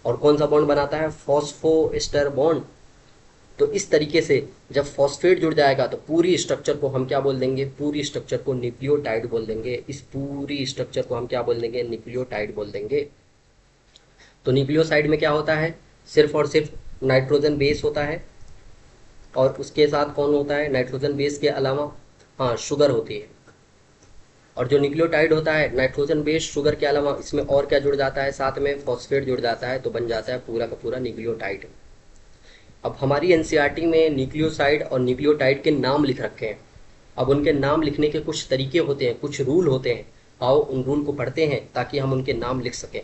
और कौन सा बॉन्ड बनाता है? Phosphoester bond. तो इस तरीके से जब फॉस्फेट जुड़ जाएगा तो पूरी स्ट्रक्चर को हम क्या बोल देंगे? पूरी स्ट्रक्चर को न्यूक्लियोटाइड बोल देंगे। इस पूरी स्ट्रक्चर को हम क्या बोल देंगे? न्यूक्लियोटाइड बोल देंगे। तो न्यूक्लियोसाइड में क्या होता है? सिर्फ और सिर्फ नाइट्रोजन बेस होता है, और उसके साथ कौन होता है? नाइट्रोजन बेस के अलावा हाँ शुगर होती है। और जो न्यूक्लियोटाइड होता है नाइट्रोजन बेस शुगर के अलावा इसमें और क्या जुड़ जाता है? साथ में फॉस्फेट जुड़ जाता है, तो बन जाता है पूरा का पूरा न्यूक्लियोटाइड। अब हमारी एनसीईआरटी में न्यूक्लियोसाइड और न्यूक्लियोटाइड के नाम लिख रखे हैं। अब उनके नाम लिखने के कुछ तरीके होते हैं, कुछ रूल होते हैं। आओ उन रूल को पढ़ते हैं ताकि हम उनके नाम लिख सकें।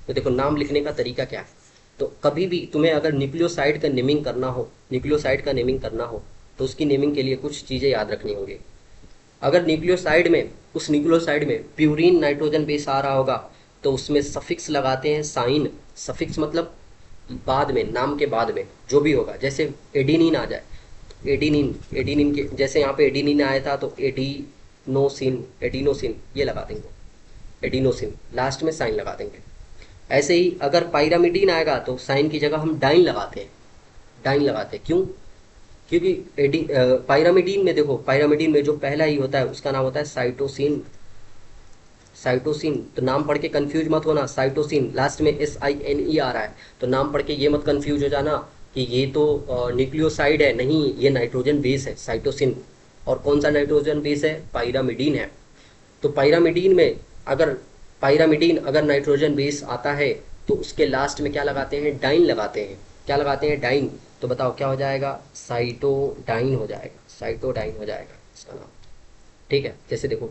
तो देखो नाम लिखने का तरीका क्या है। तो कभी भी तुम्हें अगर न्यूक्लियोसाइड का नेमिंग करना हो, न्यूक्लियोसाइड का नेमिंग करना हो तो उसकी नेमिंग के लिए कुछ चीज़ें याद रखनी होंगी। अगर न्यूक्लियोसाइड में, उस न्यूक्लियोसाइड में प्यूरीन नाइट्रोजन बेस आ रहा होगा तो उसमें सफिक्स लगाते हैं साइन। सफिक्स मतलब बाद में, नाम के बाद में जो भी होगा। जैसे एडिनिन आ जाए, एडिनिन, एडिनिन के जैसे यहाँ पे एडिनिन आया था तो एडिनोसिन, एडिनोसिन ये लगा देंगे, एडिनोसिन लास्ट में साइन लगा देंगे। ऐसे ही अगर पायरामिडीन आएगा तो साइन की जगह हम डाइन लगाते हैं, डाइन लगाते हैं। क्यों? क्योंकि पायरामिडीन में देखो, पायरामिडीन में जो पहला ही होता है उसका नाम होता है साइटोसिन। साइटोसिन तो नाम पढ़ के कंफ्यूज मत होना, साइटोसिन लास्ट में SINE आ रहा है तो नाम पढ़ के ये मत कंफ्यूज हो जाना कि ये तो न्यूक्लियोसाइड है। नहीं, ये नाइट्रोजन बेस है साइटोसिन। और कौन सा नाइट्रोजन बेस है? पायरामिडीन है। तो पायरामिडीन में अगर, पायरामिडीन अगर नाइट्रोजन बेस आता है तो उसके लास्ट में क्या लगाते हैं? डाइन लगाते हैं। क्या लगाते हैं? डाइन। तो बताओ क्या हो जाएगा? साइटोडाइन हो जाएगा, साइटोडाइन हो जाएगा इसका नाम। ठीक है, जैसे देखो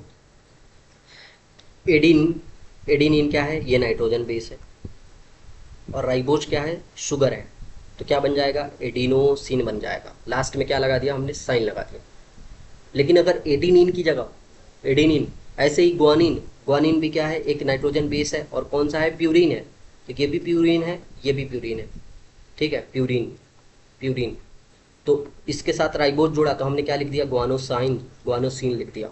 एडिन, एडिनिन क्या है? ये नाइट्रोजन बेस है। और राइबोज क्या है? शुगर है। तो क्या बन जाएगा? एडिनोसिन बन जाएगा। लास्ट में क्या लगा दिया हमने? साइन लगा दिया। लेकिन अगर एडिनिन की जगह, एडिनिन, ऐसे ही ग्वानिन, ग्वानिन भी क्या है? एक नाइट्रोजन बेस है। और कौन सा है? प्यूरिन है। तो ये भी प्यूरिन है, ये भी प्यूरिन है। ठीक है, प्यूरिन, प्यूरिन। तो इसके साथ राइबोज जोड़ा तो हमने क्या लिख दिया? ग्वानोसाइन, ग्वानोसिन लिख दिया।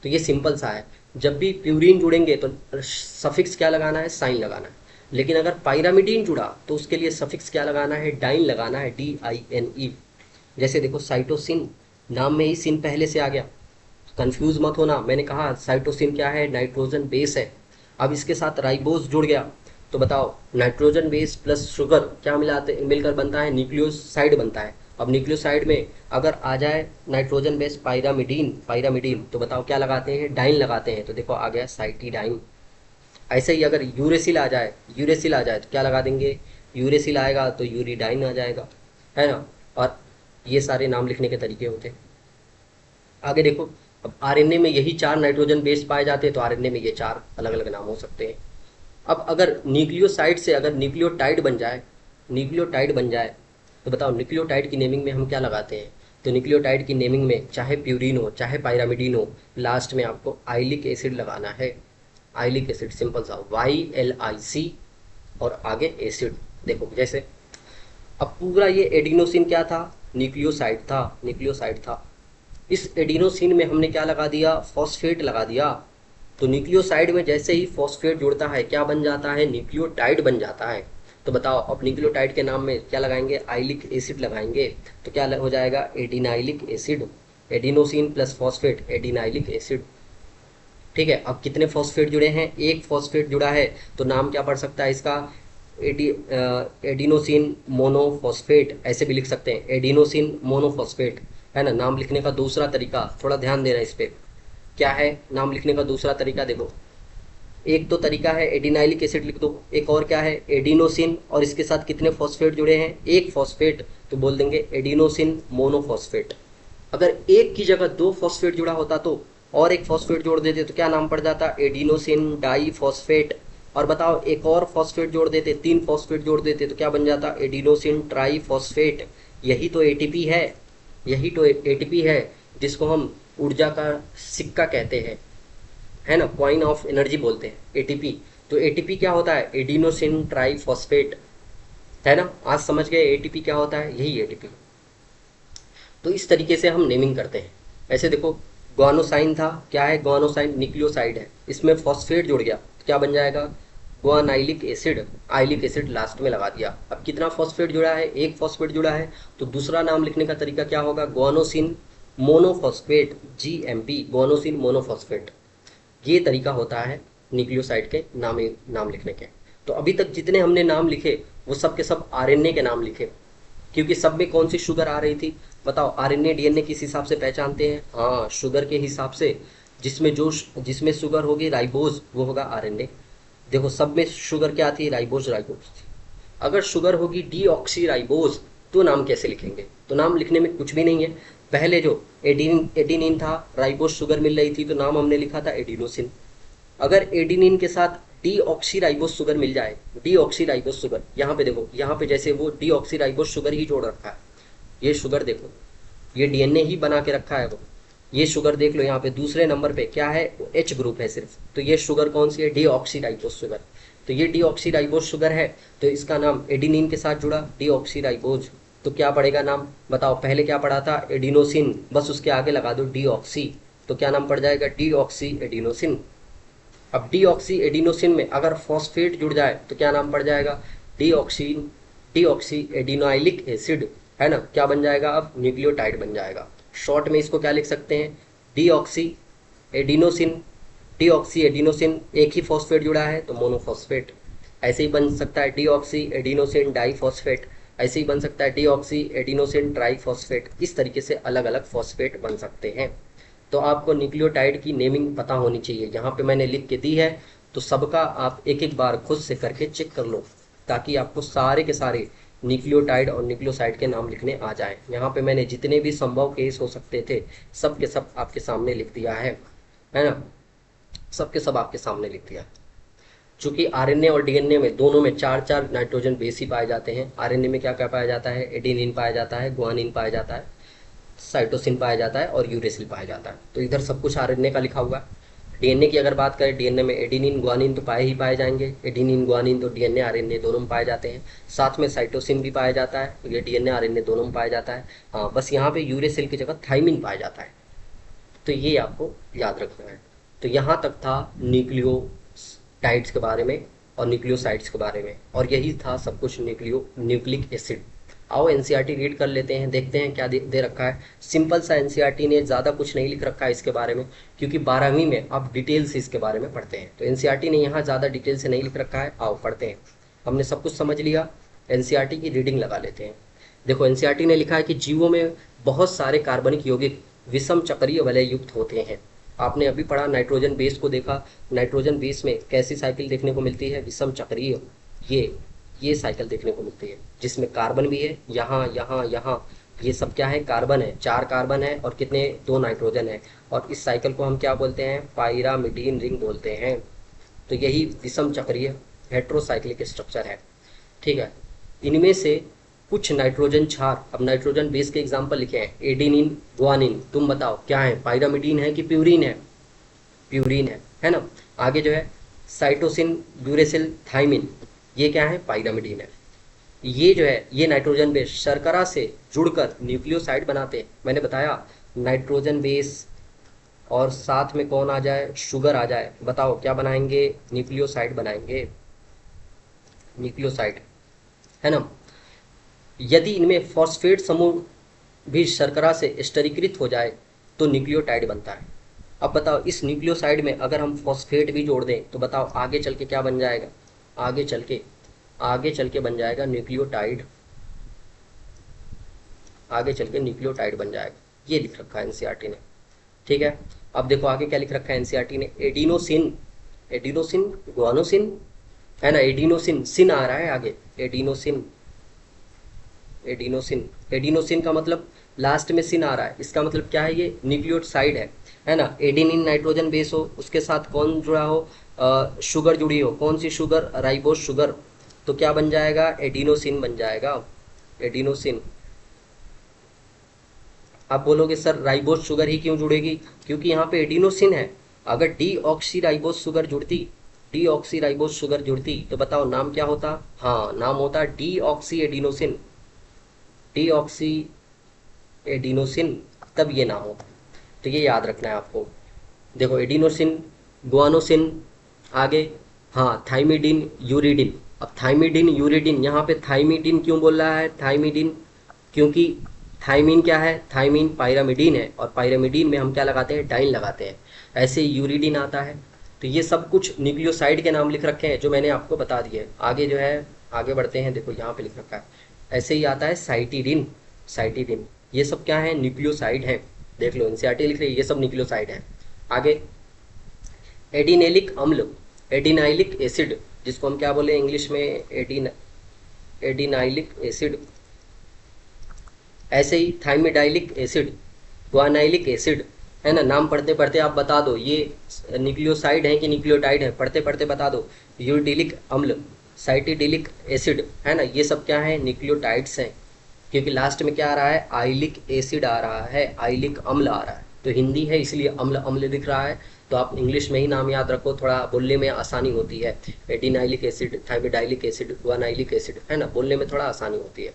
तो ये सिंपल सा है। जब भी प्यूरिन जुड़ेंगे तो सफिक्स क्या लगाना है? साइन लगाना है। लेकिन अगर पायरामिडीन जुड़ा तो उसके लिए सफिक्स क्या लगाना है? डाइन लगाना है, DINE। जैसे देखो साइटोसिन, नाम में ही सिन पहले से आ गया, कंफ्यूज मत होना। मैंने कहा साइटोसिन क्या है? नाइट्रोजन बेस है। अब इसके साथ राइबोज जुड़ गया तो बताओ नाइट्रोजन बेस प्लस शुगर क्या मिलाते, मिलकर बनता है? न्यूक्लियोसाइड बनता है। अब न्यूक्लियोसाइड में अगर आ जाए नाइट्रोजन बेस पायरामिडीन, पायरामिडीन तो बताओ क्या लगाते हैं? डाइन लगाते हैं। तो देखो आ गया साइटिडाइन। ऐसे ही अगर यूरेसिल आ जाए, यूरेसिल आ जाए तो क्या लगा देंगे? यूरेसिल आएगा तो यूरिडाइन आ जाएगा, है ना। और ये सारे नाम लिखने के तरीके होते हैं। आगे देखो, अब RNA में यही 4 नाइट्रोजन बेस पाए जाते हैं तो RNA में ये 4 अलग अलग नाम हो सकते हैं। अब अगर न्यूक्लियोसाइड से अगर न्यूक्लियोटाइड बन जाए, न्यूक्लियोटाइड बन जाए तो बताओ न्यूक्लियोटाइड की नेमिंग में हम क्या लगाते हैं? तो न्यूक्लियोटाइड की नेमिंग में चाहे प्यूरिन हो चाहे पायरामिडीन हो, लास्ट में आपको आइलिक एसिड लगाना है। आइलिक एसिड, सिंपल सा YLIC और आगे एसिड। देखो जैसे अब पूरा ये एडिनोसिन क्या था? न्यूक्लियोसाइड था, न्यूक्लियोसाइड था। इस एडिनोसिन में हमने क्या लगा दिया? फॉस्फेट लगा दिया। तो न्यूक्लियोसाइड में जैसे ही फॉस्फेट जुड़ता है क्या बन जाता है? न्यूक्लियोटाइड बन जाता है। तो बताओ अब न्यूक्लियोटाइड के नाम में क्या लगाएंगे? आइलिक एसिड लगाएंगे। तो क्या हो जाएगा? Adenylic acid. Adenosine plus phosphate, adenylic acid. ठीक है, अब कितने फॉस्फेट जुड़े हैं? एक फॉस्फेट जुड़ा है तो नाम क्या पड़ सकता है इसका? एडिनोसिन मोनोफॉस्फेट, ऐसे भी लिख सकते हैं, एडिनोसिन मोनोफॉस्फेट, है ना। नाम लिखने का दूसरा तरीका, थोड़ा ध्यान देना इस पे। क्या है नाम लिखने का दूसरा तरीका? देखो एक तो तरीका है एडिनाइलिक एसिड लिख दो, एक और क्या है? एडिनोसिन, और इसके साथ कितने फॉस्फेट जुड़े हैं? एक फॉस्फेट, तो बोल देंगे एडिनोसिन मोनोफॉस्फेट। अगर एक की जगह 2 फॉस्फेट जुड़ा होता तो और एक फॉस्फेट जोड़ देते तो क्या नाम पड़ जाता? Adenosine diphosphate. और बताओ एक और फॉस्फेट जोड़ देते, 3 फॉस्फेट जोड़ देते तो क्या बन जाता? Adenosine triphosphate. यही तो ATP है, यही तो ATP है जिसको हम ऊर्जा का सिक्का कहते हैं, है ना, कॉइन ऑफ एनर्जी बोलते हैं ATP। तो ATP क्या होता है? Adenosine triphosphate. है ना। आज समझ गए एटीपी क्या होता है, यही एटीपी। तो इस तरीके से हम नेमिंग करते हैं। ऐसे देखो, ग्वानोसाइन था, क्या है ग्वानोसाइन, न्यूक्लियोसाइड है, इसमें फॉस्फेट जुड़ गया तो क्या बन जाएगा, ग्वानाइलिक एसिड। आइलिक एसिड लास्ट में लगा दिया। अब कितना फॉस्फेट जुड़ा है, एक फॉस्फेट जुड़ा है, तो दूसरा नाम लिखने का तरीका क्या होगा, guanosine monophosphate, GMP, guanosine monophosphate. ये तरीका होता है न्यूक्लियोसाइड के नाम लिखने के। तो अभी तक जितने हमने नाम लिखे वो सब के सब आरएनए के नाम लिखे, क्योंकि सब में कौन सी शुगर आ रही थी, बताओ। आरएनए डीएनए किस हिसाब से पहचानते हैं, हाँ शुगर के हिसाब से। जिसमें शुगर होगी राइबोज, वो होगा आरएनए। देखो सब में शुगर क्या थी, राइबोज राइबोज थी। अगर शुगर होगी डीऑक्सी राइबोज, तो नाम कैसे लिखेंगे, तो नाम लिखने में कुछ भी नहीं है। पहले जो एडिनिन था, राइबोज शुगर मिल रही थी, तो नाम हमने लिखा था एडिनोसिन। अगर एडिनिन के साथ डीऑक्सीराइबोस शुगर मिल जाए, डीऑक्सीराइबोस शुगर, यहाँ पे देखो, यहाँ पे जैसे वो डीऑक्सीराइबोस शुगर ही जोड़ रखा है, ये शुगर देखो, ये डीएनए ही बना के रखा है वो। ये शुगर देख लो, यहाँ पे दूसरे नंबर पे क्या है, एच ग्रुप है सिर्फ, तो ये शुगर कौन सी है, डीऑक्सीराइबोस शुगर। तो ये डीऑक्सीराइबोस शुगर है, तो इसका नाम एडिनिन के साथ जुड़ा, डीऑक्सीराइबोज। तो क्या पड़ेगा नाम, बताओ। पहले क्या पढ़ा था, एडिनोसिन, बस उसके आगे लगा दो डीऑक्सी, तो क्या नाम पड़ जाएगा, डीऑक्सी एडिनोसिन। अब डीऑक्सी एडिनोसिन में अगर फॉस्फेट जुड़ जाए तो क्या नाम पड़ जाएगा, डीऑक्सी एडिनोइलिक एसिड, है ना। क्या बन जाएगा, अब न्यूक्लियोटाइड बन जाएगा। शॉर्ट में इसको क्या लिख सकते हैं, डीऑक्सी एडिनोसिन। डीऑक्सी एडिनोसिन, एक ही फॉस्फेट जुड़ा है तो मोनोफॉस्फेट। ऐसे ही बन सकता है डीऑक्सी एडिनोसिन डाइफॉस्फेट, ऐसे ही बन सकता है डीऑक्सी एडिनोसिन ट्राइफॉस्फेट। इस तरीके से अलग अलग फॉस्फेट बन सकते हैं। तो आपको न्यूक्लियोटाइड की नेमिंग पता होनी चाहिए, यहाँ पे मैंने लिख के दी है, तो सबका आप एक एक बार खुद से करके चेक कर लो, ताकि आपको सारे के सारे न्यूक्लियोटाइड और न्यूक्लियोसाइड के नाम लिखने आ जाए। यहाँ पे मैंने जितने भी संभव केस हो सकते थे सब के सब आपके सामने लिख दिया है ना, सब के सब आपके सामने लिख दिया। चूंकि आरएनए और डीएनए में दोनों में चार चार नाइट्रोजन बेस ही पाए जाते हैं। आरएनए में क्या क्या पाया जाता है, एडेनिन पाया जाता है, गुआनिन पाया जाता है, साइटोसिन पाया जाता है और यूरेसिल पाया जाता है। तो इधर सब कुछ आरएनए का लिखा हुआ है। डीएनए की अगर बात करें, डीएनए में एडिनिन गुआनिन तो पाए ही पाए जाएंगे। एडिनिन गुआनिन तो डीएनए आरएनए दोनों में पाए जाते हैं। साथ में साइटोसिन भी पाया जाता है, तो ये डीएनए आरएनए दोनों में पाया जाता है। हाँ, बस यहाँ पे यूरेसिल की जगह थाइमिन पाया जाता है, तो ये आपको याद रखना है। तो यहाँ तक था न्यूक्लियोटाइड्स के बारे में और न्यूक्लियोसाइड्स के बारे में, और यही था सब कुछ न्यूक्लिक एसिड। आओ एनसीईआरटी रीड कर लेते हैं, देखते हैं क्या दे रखा है। सिंपल सा एनसीईआरटी ने, ज़्यादा कुछ नहीं लिख रखा है इसके बारे में, क्योंकि 12वीं में आप डिटेल से इसके बारे में पढ़ते हैं, तो एनसीईआरटी ने यहाँ ज़्यादा डिटेल से नहीं लिख रखा है। आओ पढ़ते हैं, हमने सब कुछ समझ लिया, एनसीईआरटी की रीडिंग लगा लेते हैं। देखो एनसीईआरटी ने लिखा है कि जीवों में बहुत सारे कार्बनिक यौगिक विषम चक्रीय वलय युक्त होते हैं। आपने अभी पढ़ा, नाइट्रोजन बेस को देखा, नाइट्रोजन बेस में कैसी साइकिल देखने को मिलती है, विषम चक्रीय। ये साइकिल देखने को मिलती है, जिसमें कार्बन भी है, यहाँ यहाँ यहाँ, ये सब क्या है, कार्बन है, 4 कार्बन है और कितने, 2 नाइट्रोजन है। और इस साइकिल को हम क्या बोलते हैं, पायरामिडीन रिंग बोलते हैं। तो यही विषम चक्रीय हेट्रोसाइक्लिक स्ट्रक्चर है, ठीक है। इनमें से कुछ नाइट्रोजन क्षार, अब नाइट्रोजन बेस के एग्जाम्पल लिखे हैं, एडिनिन गुआनिन, तुम बताओ क्या है, पायरामिडीन है कि प्यूरिन है, प्यूरिन है ना। आगे जो है साइटोसिन यूरेसिल थाइमिन, ये क्या है, पायरामिडीन है। ये जो है, ये नाइट्रोजन बेस शर्करा से जुड़कर न्यूक्लियोसाइड बनाते हैं। मैंने बताया नाइट्रोजन बेस और साथ में कौन आ जाए, शुगर आ जाए, बताओ क्या बनाएंगे, न्यूक्लियोसाइड बनाएंगे, न्यूक्लियोसाइड, है ना। यदि इनमें फॉस्फेट समूह भी शर्करा से स्टरीकृत हो जाए तो न्यूक्लियोटाइड बनता है। अब बताओ, इस न्यूक्लियोसाइड में अगर हम फॉस्फेट भी जोड़ दें तो बताओ आगे चल के क्या बन जाएगा, आगे चल के बन जाएगा न्यूक्लियोटाइड, आगे चल के न्यूक्लियोटाइड बन जाएगा। ये लिख रखा है एनसीईआरटी ने, ठीक है। अब देखो आगे क्या लिख रखा है एनसीईआरटी ने, एडिनोसिन, एडिनोसिन गुआनोसिन, है ना, एडिनोसिन, सिन आ रहा है आगे, एडिनोसिन, एडिनोसिन, एडिनोसिन का मतलब लास्ट में सिन आ रहा है, इसका मतलब क्या है, ये न्यूक्लियोसाइड है ना। एडिनिन नाइट्रोजन बेस हो, उसके साथ कौन जुड़ा हो, शुगर जुड़ी हो, कौन सी शुगर, राइबोस शुगर, तो क्या बन जाएगा, एडिनोसिन बन जाएगा, एडिनोसिन। आप बोलोगे सर राइबोस शुगर ही क्यों जुड़ेगी, क्योंकि यहाँ पे एडिनोसिन है। अगर डी ऑक्सी राइबोस शुगर जुड़ती डीऑक्सी राइबोज शुगर जुड़ती तो बताओ नाम क्या होता? हाँ, नाम होता डीऑक्सी एडिनोसिन। डीऑक्सी एडिनोसिन, तब ये नाम होता। तो ये याद रखना है आपको। देखो एडिनोसिन, गुआनोसिन, आगे हाँ थाइमिडिन, यूरिडिन। अब थाइमिडिन यूरिडिन, यहाँ पे थाइमिडिन क्यों बोल रहा है? थाइमिडिन क्योंकि थाइमिन क्या है? थाइमिन पायरामिडीन है, और पायरामिडीन में हम क्या लगाते हैं? डाइन लगाते हैं। ऐसे ही यूरिडिन आता है। तो ये सब कुछ न्यूक्लियोसाइड के नाम लिख रखे हैं जो मैंने आपको बता दिए। आगे जो है, आगे बढ़ते हैं। देखो यहाँ पे लिख रखा है। ऐसे ही आता है साइटिडिन। साइटिडिन, ये सब क्या है? न्यूक्लियोसाइड हैं। देख लो एनसीईआरटी लिख रही है, ये सब न्यूक्लियोसाइड हैं। आगे एडिनेलिक अम्ल, एडिनाइलिक एसिड, जिसको हम क्या बोले इंग्लिश में? Adenylic acid. ऐसे ही थाइमिडाइलिक एसिड, ग्वानाइलिक एसिड, है ना? नाम पढ़ते पढ़ते आप बता दो ये न्यूक्लियोसाइड है कि न्यूक्लियोटाइड है, पढ़ते पढ़ते बता दो। यूरिडिलिक अम्ल, साइटिडिलिक एसिड, है ना? ये सब क्या है? न्यूक्लियोटाइड्स हैं। क्योंकि लास्ट में क्या आ रहा है? आइलिक एसिड आ रहा है, आइलिक अम्ल आ रहा है। तो हिंदी है इसलिए अम्ल अम्ल दिख रहा है। तो आप इंग्लिश में ही नाम याद रखो, थोड़ा बोलने में आसानी होती है। Adenylic acid, thymidylic acid, guanylic acid, है ना? बोलने में थोड़ा आसानी होती है।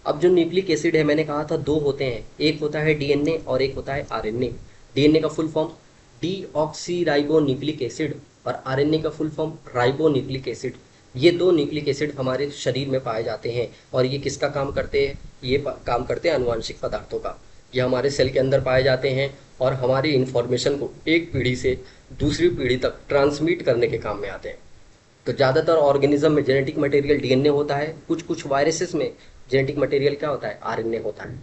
अब जो न्यूक्लिक एसिड है, मैंने कहा था दो होते हैं, एक होता है डीएनए और एक होता है आरएनए। डीएनए का full form deoxy ribo nucleic acid, और आरएनए का full form ribo nucleic acid. ये दो न्यूक्लिक एसिड हमारे शरीर में पाए जाते हैं। और ये किसका काम करते हैं? ये काम करते हैं अनुवांशिक पदार्थों का। ये हमारे सेल के अंदर पाए जाते हैं और हमारी इंफॉर्मेशन को एक पीढ़ी से दूसरी पीढ़ी तक ट्रांसमिट करने के काम में आते हैं। तो ज़्यादातर ऑर्गेनिज्म में जेनेटिक मटेरियल डीएनए होता है, कुछ कुछ वायरसेस में जेनेटिक मटेरियल क्या होता है? आरएनए होता है।